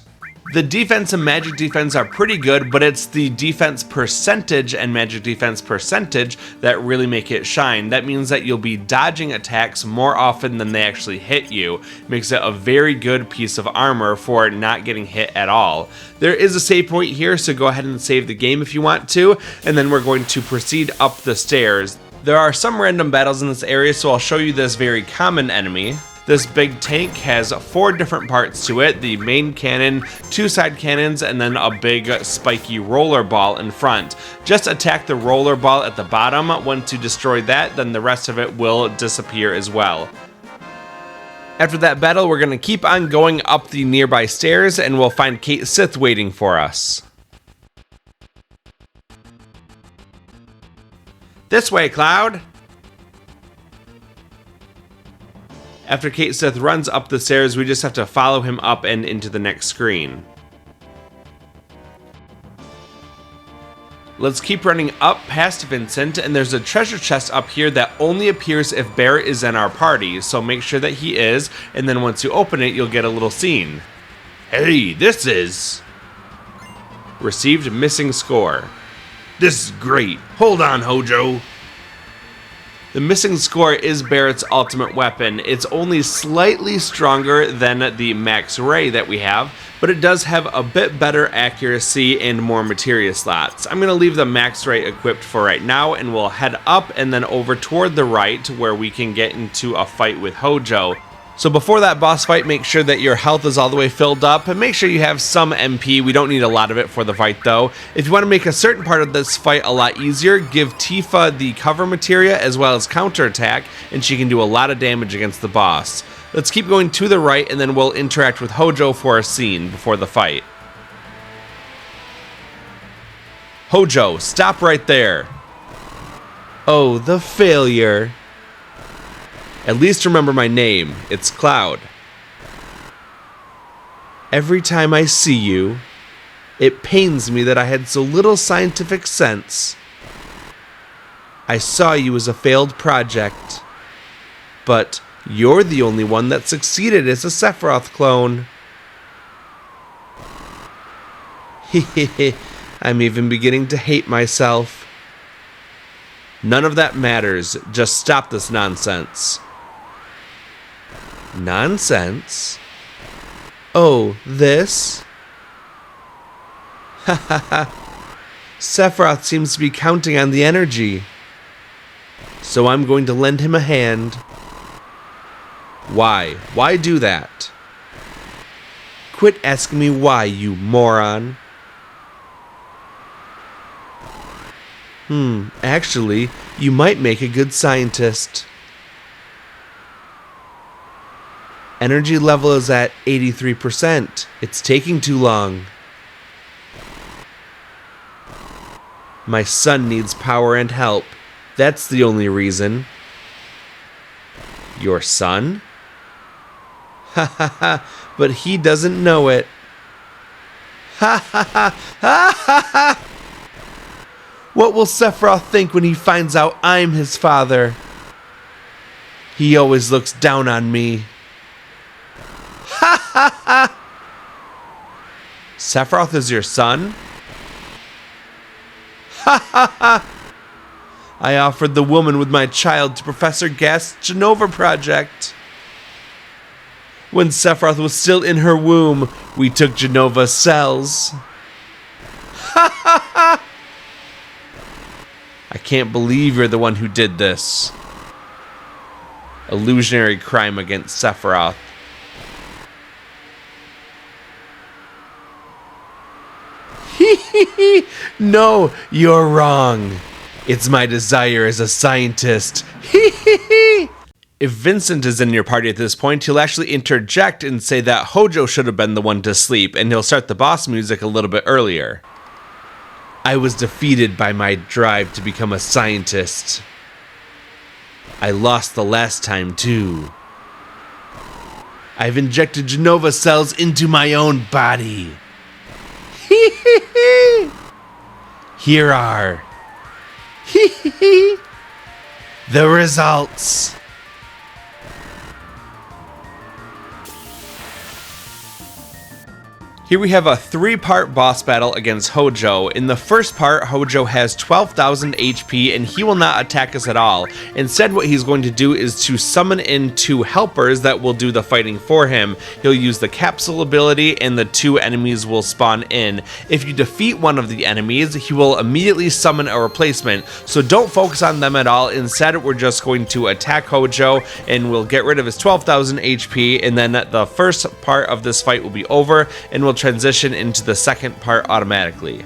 The defense and magic defense are pretty good, but it's the defense percentage and magic defense percentage that really make it shine. That means that you'll be dodging attacks more often than they actually hit you. Makes it a very good piece of armor for not getting hit at all. There is a save point here, so go ahead and save the game if you want to, and then we're going to proceed up the stairs. There are some random battles in this area, so I'll show you this very common enemy. This big tank has 4 different parts to it: the main cannon, 2 side cannons, and then a big spiky roller ball in front. Just attack the roller ball at the bottom. Once you destroy that, then the rest of it will disappear as well. After that battle, we're going to keep on going up the nearby stairs, and we'll find Cait Sith waiting for us. This way, Cloud! After Cait Sith runs up the stairs, we just have to follow him up and into the next screen. Let's keep running up past Vincent, and there's a treasure chest up here that only appears if Barret is in our party, so make sure that he is, and then once you open it, you'll get a little scene. Hey, this is... Received missing score. This is great. Hold on, Hojo. The missing score is Barret's ultimate weapon. It's only slightly stronger than the max ray that we have, but it does have a bit better accuracy and more materia slots. I'm going to leave the max ray equipped for right now, and we'll head up and then over toward the right where we can get into a fight with Hojo. So before that boss fight, make sure that your health is all the way filled up, and make sure you have some MP. We don't need a lot of it for the fight though. If you want to make a certain part of this fight a lot easier, give Tifa the cover materia as well as counterattack, and she can do a lot of damage against the boss. Let's keep going to the right, and then we'll interact with Hojo for a scene before the fight. Hojo, stop right there. Oh, the failure. At least remember my name. It's Cloud. Every time I see you, it pains me that I had so little scientific sense. I saw you as a failed project, but you're the only one that succeeded as a Sephiroth clone. Hehehe, I'm even beginning to hate myself. None of that matters. Just stop this nonsense. Nonsense? Oh, this? Ha ha ha. Sephiroth seems to be counting on the energy. So I'm going to lend him a hand. Why? Why do that? Quit asking me why, you moron. Actually, you might make a good scientist. Energy level is at 83%. It's taking too long. My son needs power and help. That's the only reason. Your son? Ha ha ha, but he doesn't know it. Ha ha ha, ha ha ha! What will Sephiroth think when he finds out I'm his father? He always looks down on me. Ha ha ha! Sephiroth is your son? Ha ha ha! I offered the woman with my child to Professor Gast's Genova project. When Sephiroth was still in her womb, we took Genova's cells. Ha ha ha! I can't believe you're the one who did this. Illusionary crime against Sephiroth. No, you're wrong. It's my desire as a scientist. If Vincent is in your party at this point, he'll actually interject and say that Hojo should have been the one to sleep, and he'll start the boss music a little bit earlier. I was defeated by my drive to become a scientist. I lost the last time, too. I've injected Genova cells into my own body. Here are the results. Here we have a 3-part boss battle against Hojo. In the first part, Hojo has 12,000 HP and he will not attack us at all. Instead, what he's going to do is to summon in 2 helpers that will do the fighting for him. He'll use the capsule ability and the 2 enemies will spawn in. If you defeat one of the enemies, he will immediately summon a replacement. So don't focus on them at all. Instead, we're just going to attack Hojo and we'll get rid of his 12,000 HP, and then the first part of this fight will be over and we'll transition into the second part automatically.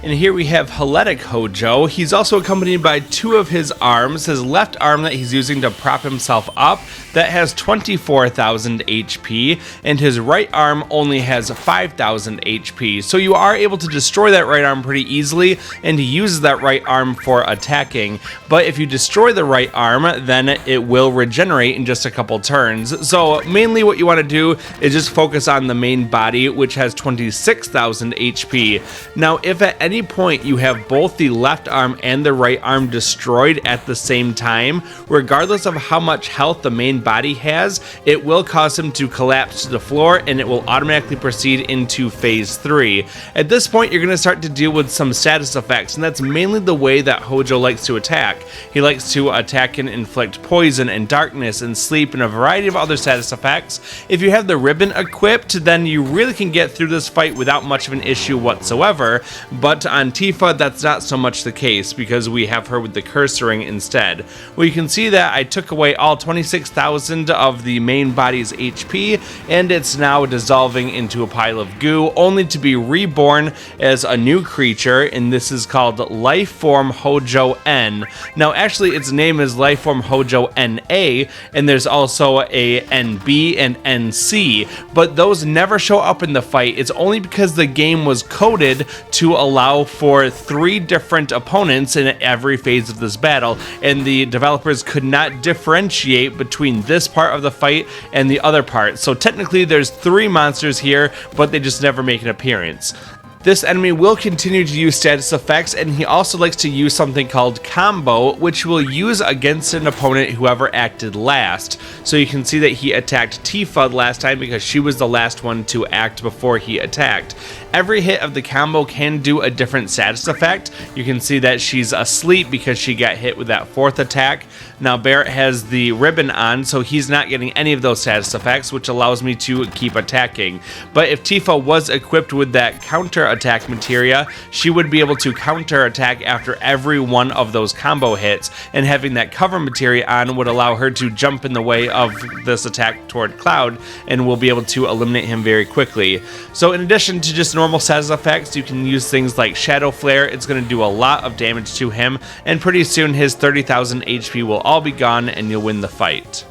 And here we have Heletic Hojo. He's also accompanied by 2 of his arms. His left arm that he's using to prop himself up, that has 24,000 HP, and his right arm only has 5,000 HP. So you are able to destroy that right arm pretty easily, and he uses that right arm for attacking. But if you destroy the right arm, then it will regenerate in just a couple turns. So mainly what you want to do is just focus on the main body, which has 26,000 HP. Now, if at any point you have both the left arm and the right arm destroyed at the same time, regardless of how much health the main body has, it will cause him to collapse to the floor and it will automatically proceed into phase 3. At this point, you're going to start to deal with some status effects, and that's mainly the way that Hojo likes to attack. He likes to attack and inflict poison and darkness and sleep and a variety of other status effects. If you have the ribbon equipped, then you really can get through this fight without much of an issue whatsoever, but on Tifa, that's not so much the case because we have her with the cursor ring instead. Well, you can see that I took away all 26,000 of the main body's HP, and it's now dissolving into a pile of goo, only to be reborn as a new creature, and this is called Lifeform Hojo N. Now, actually, its name is Lifeform Hojo NA, and there's also a NB and NC, but those never show up in the fight. It's only because the game was coded to allow for 3 different opponents in every phase of this battle, and the developers could not differentiate between this part of the fight and the other part. So technically there's 3 monsters here, but they just never make an appearance. This enemy will continue to use status effects, and he also likes to use something called Combo, which will use against an opponent whoever acted last. So you can see that he attacked Tifa last time because she was the last one to act before he attacked. Every hit of the combo can do a different status effect. You can see that she's asleep because she got hit with that 4th attack. Now Barret has the ribbon on, so he's not getting any of those status effects, which allows me to keep attacking. But if Tifa was equipped with that counter attack materia, she would be able to counter attack after every one of those combo hits, and having that cover materia on would allow her to jump in the way of this attack toward Clod, and will be able to eliminate him very quickly. So in addition to just normal status effects, you can use things like Shadow Flare. It's going to do a lot of damage to him, and pretty soon his 30,000 HP will all be gone and you'll win the fight.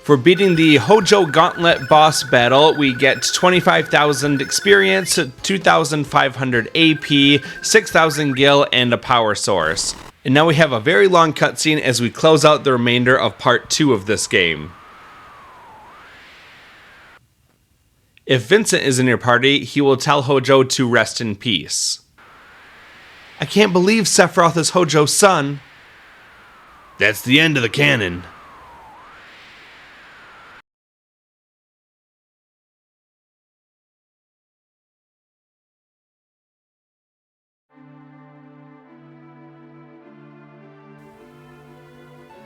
For beating the Hojo Gauntlet boss battle, we get 25,000 experience, 2,500 AP, 6,000 gil, and a power source. And now we have a very long cutscene as we close out the remainder of part 2 of this game. If Vincent is in your party, he will tell Hojo to rest in peace. I can't believe Sephiroth is Hojo's son. That's the end of the canon.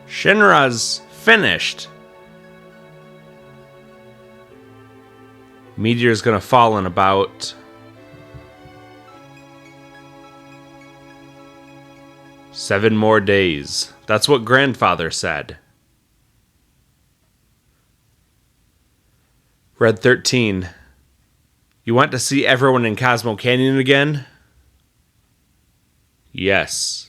Shinra's finished. Meteor's gonna fall in about 7 more days. That's what Grandfather said. Red 13. You want to see everyone in Cosmo Canyon again? Yes.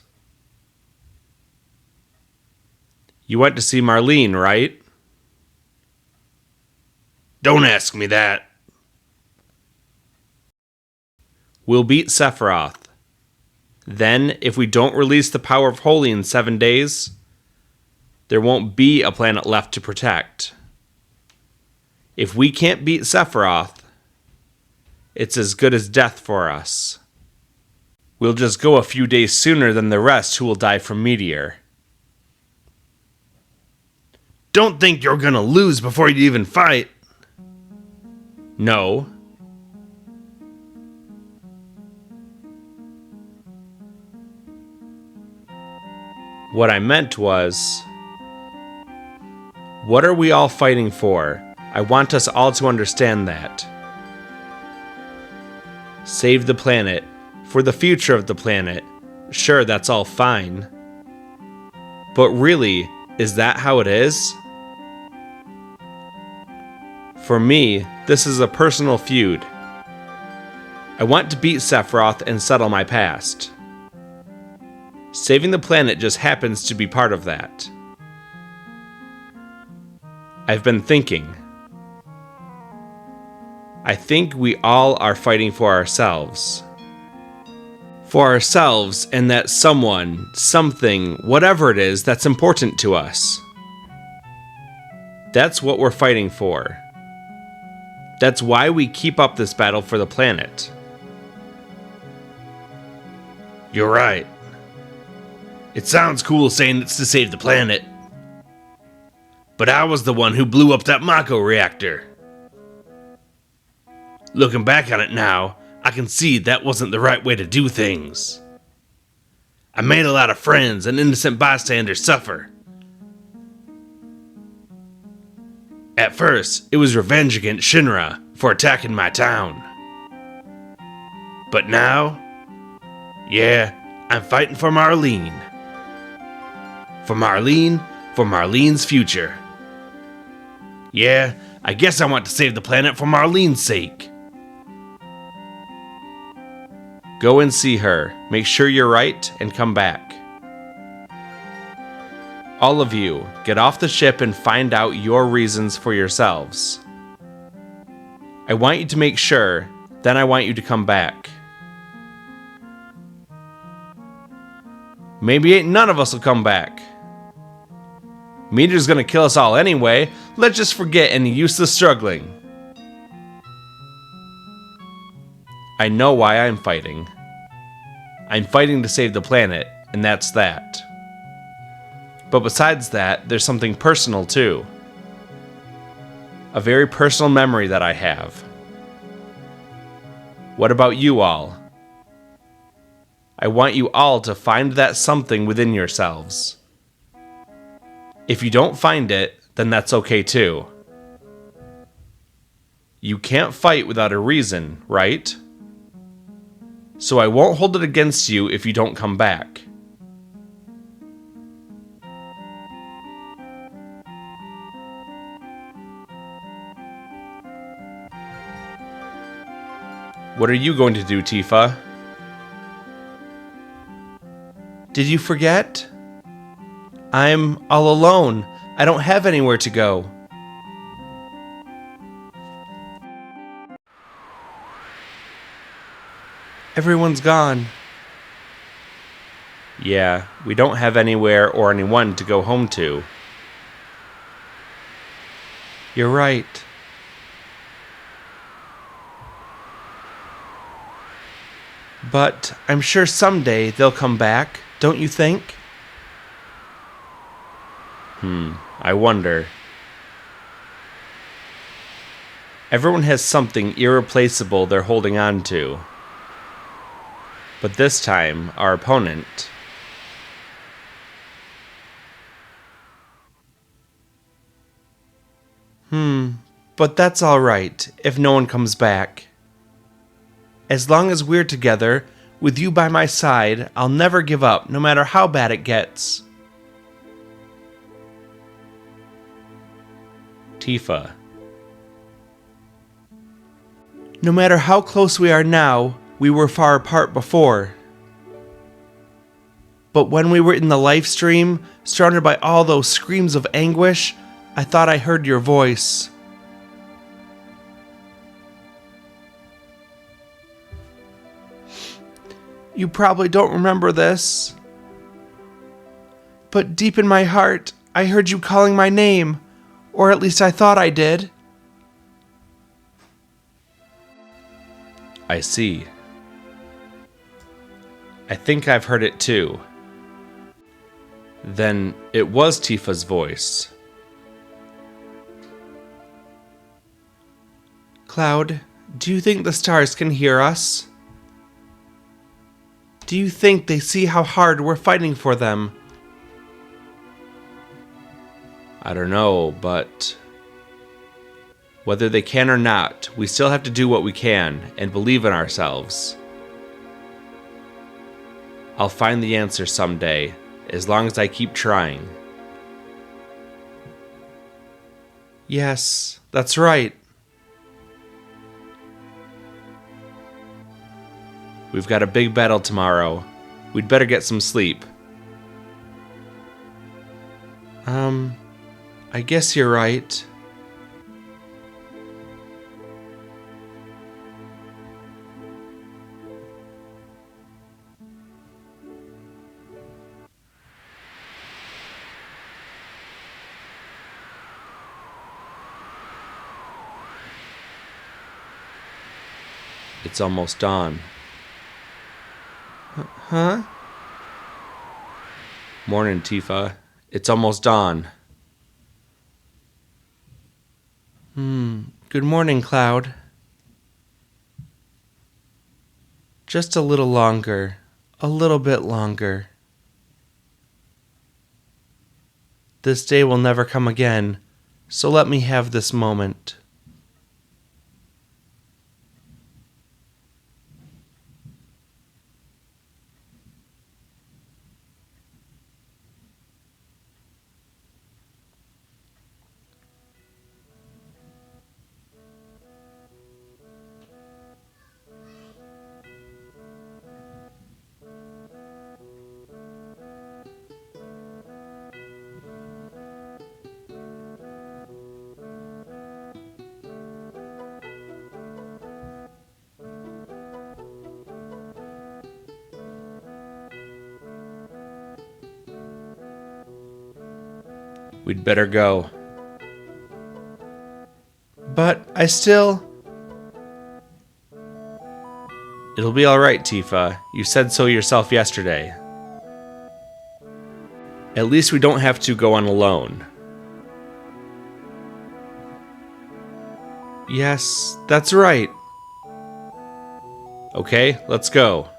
You went to see Marlene, right? Don't ask me that. We'll beat Sephiroth. Then, if we don't release the power of Holy in 7 days, there won't be a planet left to protect. If we can't beat Sephiroth, it's as good as death for us. We'll just go a few days sooner than the rest who will die from Meteor. Don't think you're gonna lose before you even fight. No. What I meant was, what are we all fighting for? I want us all to understand that. Save the planet. For the future of the planet. Sure, that's all fine. But really, is that how it is? For me, this is a personal feud. I want to beat Sephiroth and settle my past. Saving the planet just happens to be part of that. I've been thinking. I think we all are fighting for ourselves. For ourselves and that someone, something, whatever it is that's important to us. That's what we're fighting for. That's why we keep up this battle for the planet. You're right. It sounds cool saying it's to save the planet. But I was the one who blew up that Mako reactor. Looking back on it now, I can see that wasn't the right way to do things. I made a lot of friends and innocent bystanders suffer. At first, it was revenge against Shinra for attacking my town. But now, yeah, I'm fighting for Marlene. For Marlene's future. Yeah, I guess I want to save the planet for Marlene's sake. Go and see her, make sure you're right, and come back. All of you, get off the ship and find out your reasons for yourselves. I want you to make sure, then I want you to come back. Maybe ain't none of us will come back. Meteor's gonna kill us all anyway, let's just forget any useless struggling. I know why I'm fighting. I'm fighting to save the planet, and that's that. But besides that, there's something personal too. A very personal memory that I have. What about you all? I want you all to find that something within yourselves. If you don't find it, then that's okay too. You can't fight without a reason, right? So I won't hold it against you if you don't come back. What are you going to do, Tifa? Did you forget? I'm all alone. I don't have anywhere to go. Everyone's gone. Yeah, we don't have anywhere or anyone to go home to. You're right. But I'm sure someday they'll come back, don't you think? I wonder. Everyone has something irreplaceable they're holding on to. But this time, our opponent... But that's all right, if no one comes back. As long as we're together, with you by my side, I'll never give up, no matter how bad it gets. Tifa. No matter how close we are now, we were far apart before. But when we were in the life stream, surrounded by all those screams of anguish, I thought I heard your voice. You probably don't remember this, but deep in my heart, I heard you calling my name, or at least I thought I did. I see. I think I've heard it too. Then it was Tifa's voice. Cloud, do you think the stars can hear us? Do you think they see how hard we're fighting for them? I don't know, but whether they can or not, we still have to do what we can and believe in ourselves. I'll find the answer someday, as long as I keep trying. Yes, that's right. We've got a big battle tomorrow. We'd better get some sleep. I guess you're right. It's almost dawn. Huh? Morning, Tifa. It's almost dawn. Good morning, Cloud. Just a little longer. A little bit longer. This day will never come again, so let me have this moment. We'd better go. But I still... It'll be alright, Tifa. You said so yourself yesterday. At least we don't have to go on alone. Yes, that's right. Okay, let's go.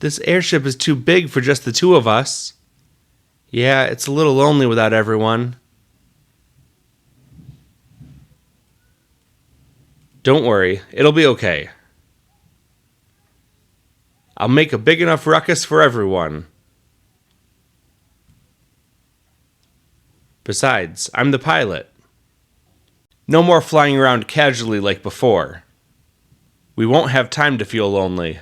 This airship is too big for just the two of us. Yeah, it's a little lonely without everyone. Don't worry, it'll be okay. I'll make a big enough ruckus for everyone. Besides, I'm the pilot. No more flying around casually like before. We won't have time to feel lonely.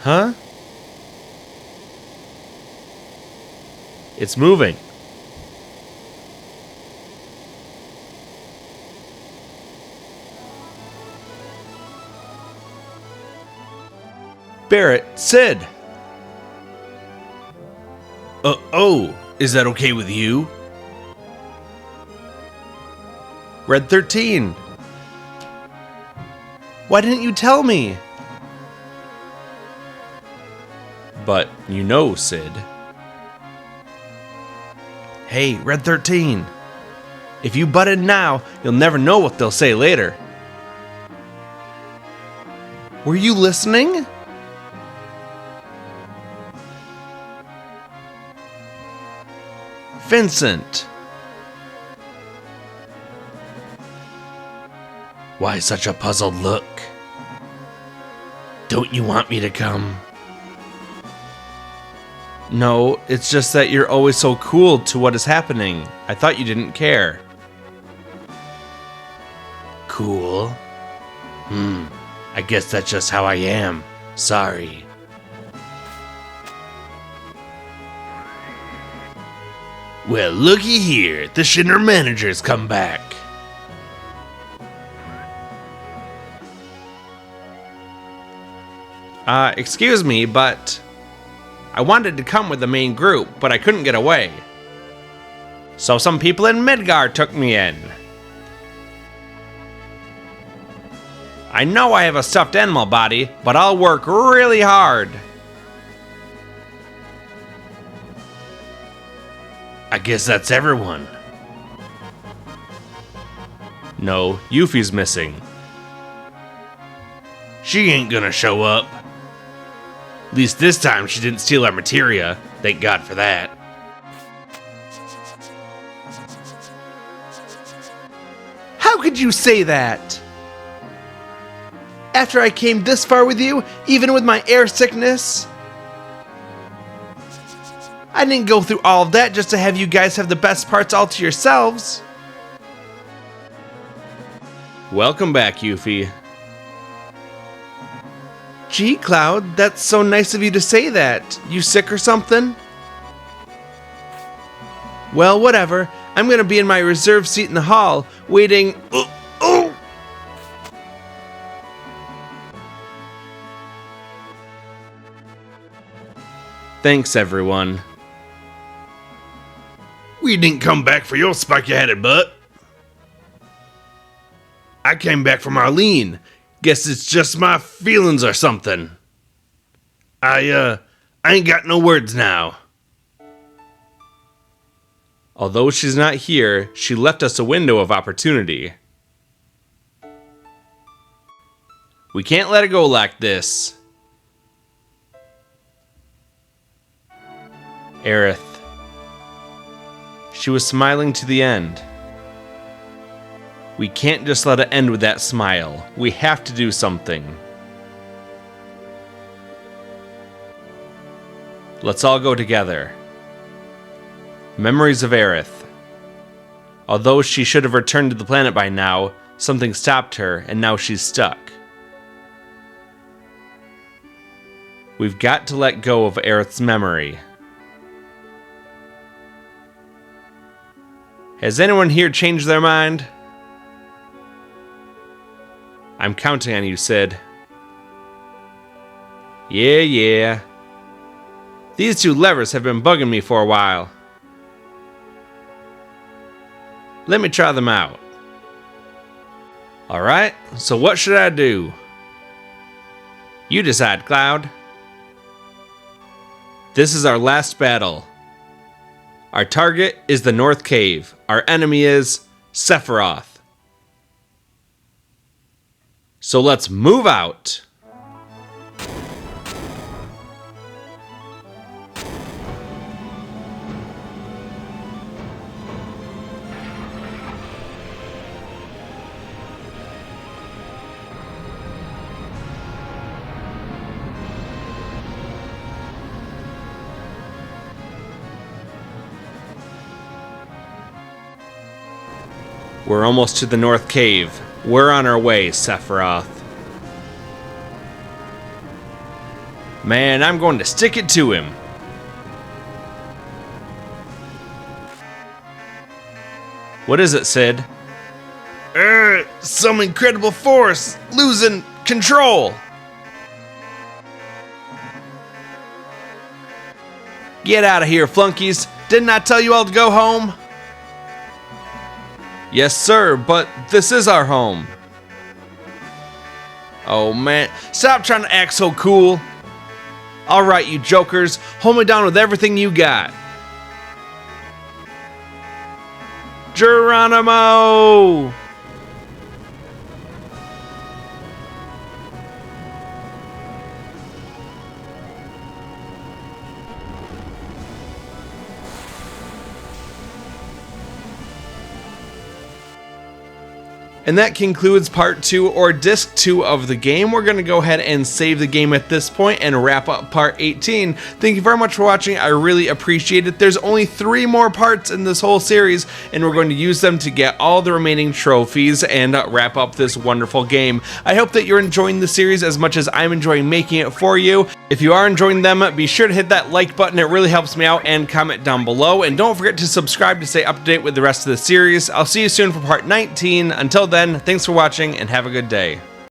Huh? It's moving. Barret, Sid! Oh, is that okay with you? Red 13! Why didn't you tell me? But you know, Sid. Hey, Red 13. If you butt in now, you'll never know what they'll say later. Were you listening? Vincent. Why such a puzzled look? Don't you want me to come? No, it's just that you're always so cool to what is happening. I thought you didn't care. Cool? I guess that's just how I am. Sorry. Well, looky here. The Shinra manager's come back. Excuse me, but I wanted to come with the main group, but I couldn't get away. So some people in Midgar took me in. I know I have a stuffed animal body, but I'll work really hard. I guess that's everyone. No, Yuffie's missing. She ain't gonna show up. At least this time she didn't steal our materia. Thank God for that. How could you say that? After I came this far with you, even with my air sickness? I didn't go through all of that just to have you guys have the best parts all to yourselves. Welcome back, Yuffie. Gee, Cloud, that's so nice of you to say that. You sick or something? Well, whatever. I'm gonna be in my reserved seat in the hall, waiting. Oh! Thanks, everyone. We didn't come back for your spiky-headed butt. I came back from Arlene. Guess it's just my feelings or something. I ain't got no words now. Although she's not here, she left us a window of opportunity. We can't let it go like this. Aerith. She was smiling to the end. We can't just let it end with that smile. We have to do something. Let's all go together. Memories of Aerith. Although she should have returned to the planet by now, something stopped her and now she's stuck. We've got to let go of Aerith's memory. Has anyone here changed their mind? I'm counting on you, Sid. Yeah. These two levers have been bugging me for a while. Let me try them out. Alright, so what should I do? You decide, Cloud. This is our last battle. Our target is the North Cave. Our enemy is Sephiroth. So let's move out. We're almost to the North Cave. We're on our way, Sephiroth. Man, I'm going to stick it to him. What is it, Sid? Some incredible force, losing control. Get out of here, flunkies. Didn't I tell you all to go home? Yes, sir, but this is our home. Oh, man. Stop trying to act so cool. All right, you jokers. Hold me down with everything you got. Geronimo! And that concludes part 2 or disc 2 of the game. We're going to go ahead and save the game at this point and wrap up part 18. Thank you very much for watching. I really appreciate it. There's only 3 more parts in this whole series, and we're going to use them to get all the remaining trophies and wrap up this wonderful game. I hope that you're enjoying the series as much as I'm enjoying making it for you. If you are enjoying them, be sure to hit that like button. It really helps me out, and comment down below. And don't forget to subscribe to stay up to date with the rest of the series. I'll see you soon for part 19. Until then, thanks for watching and have a good day.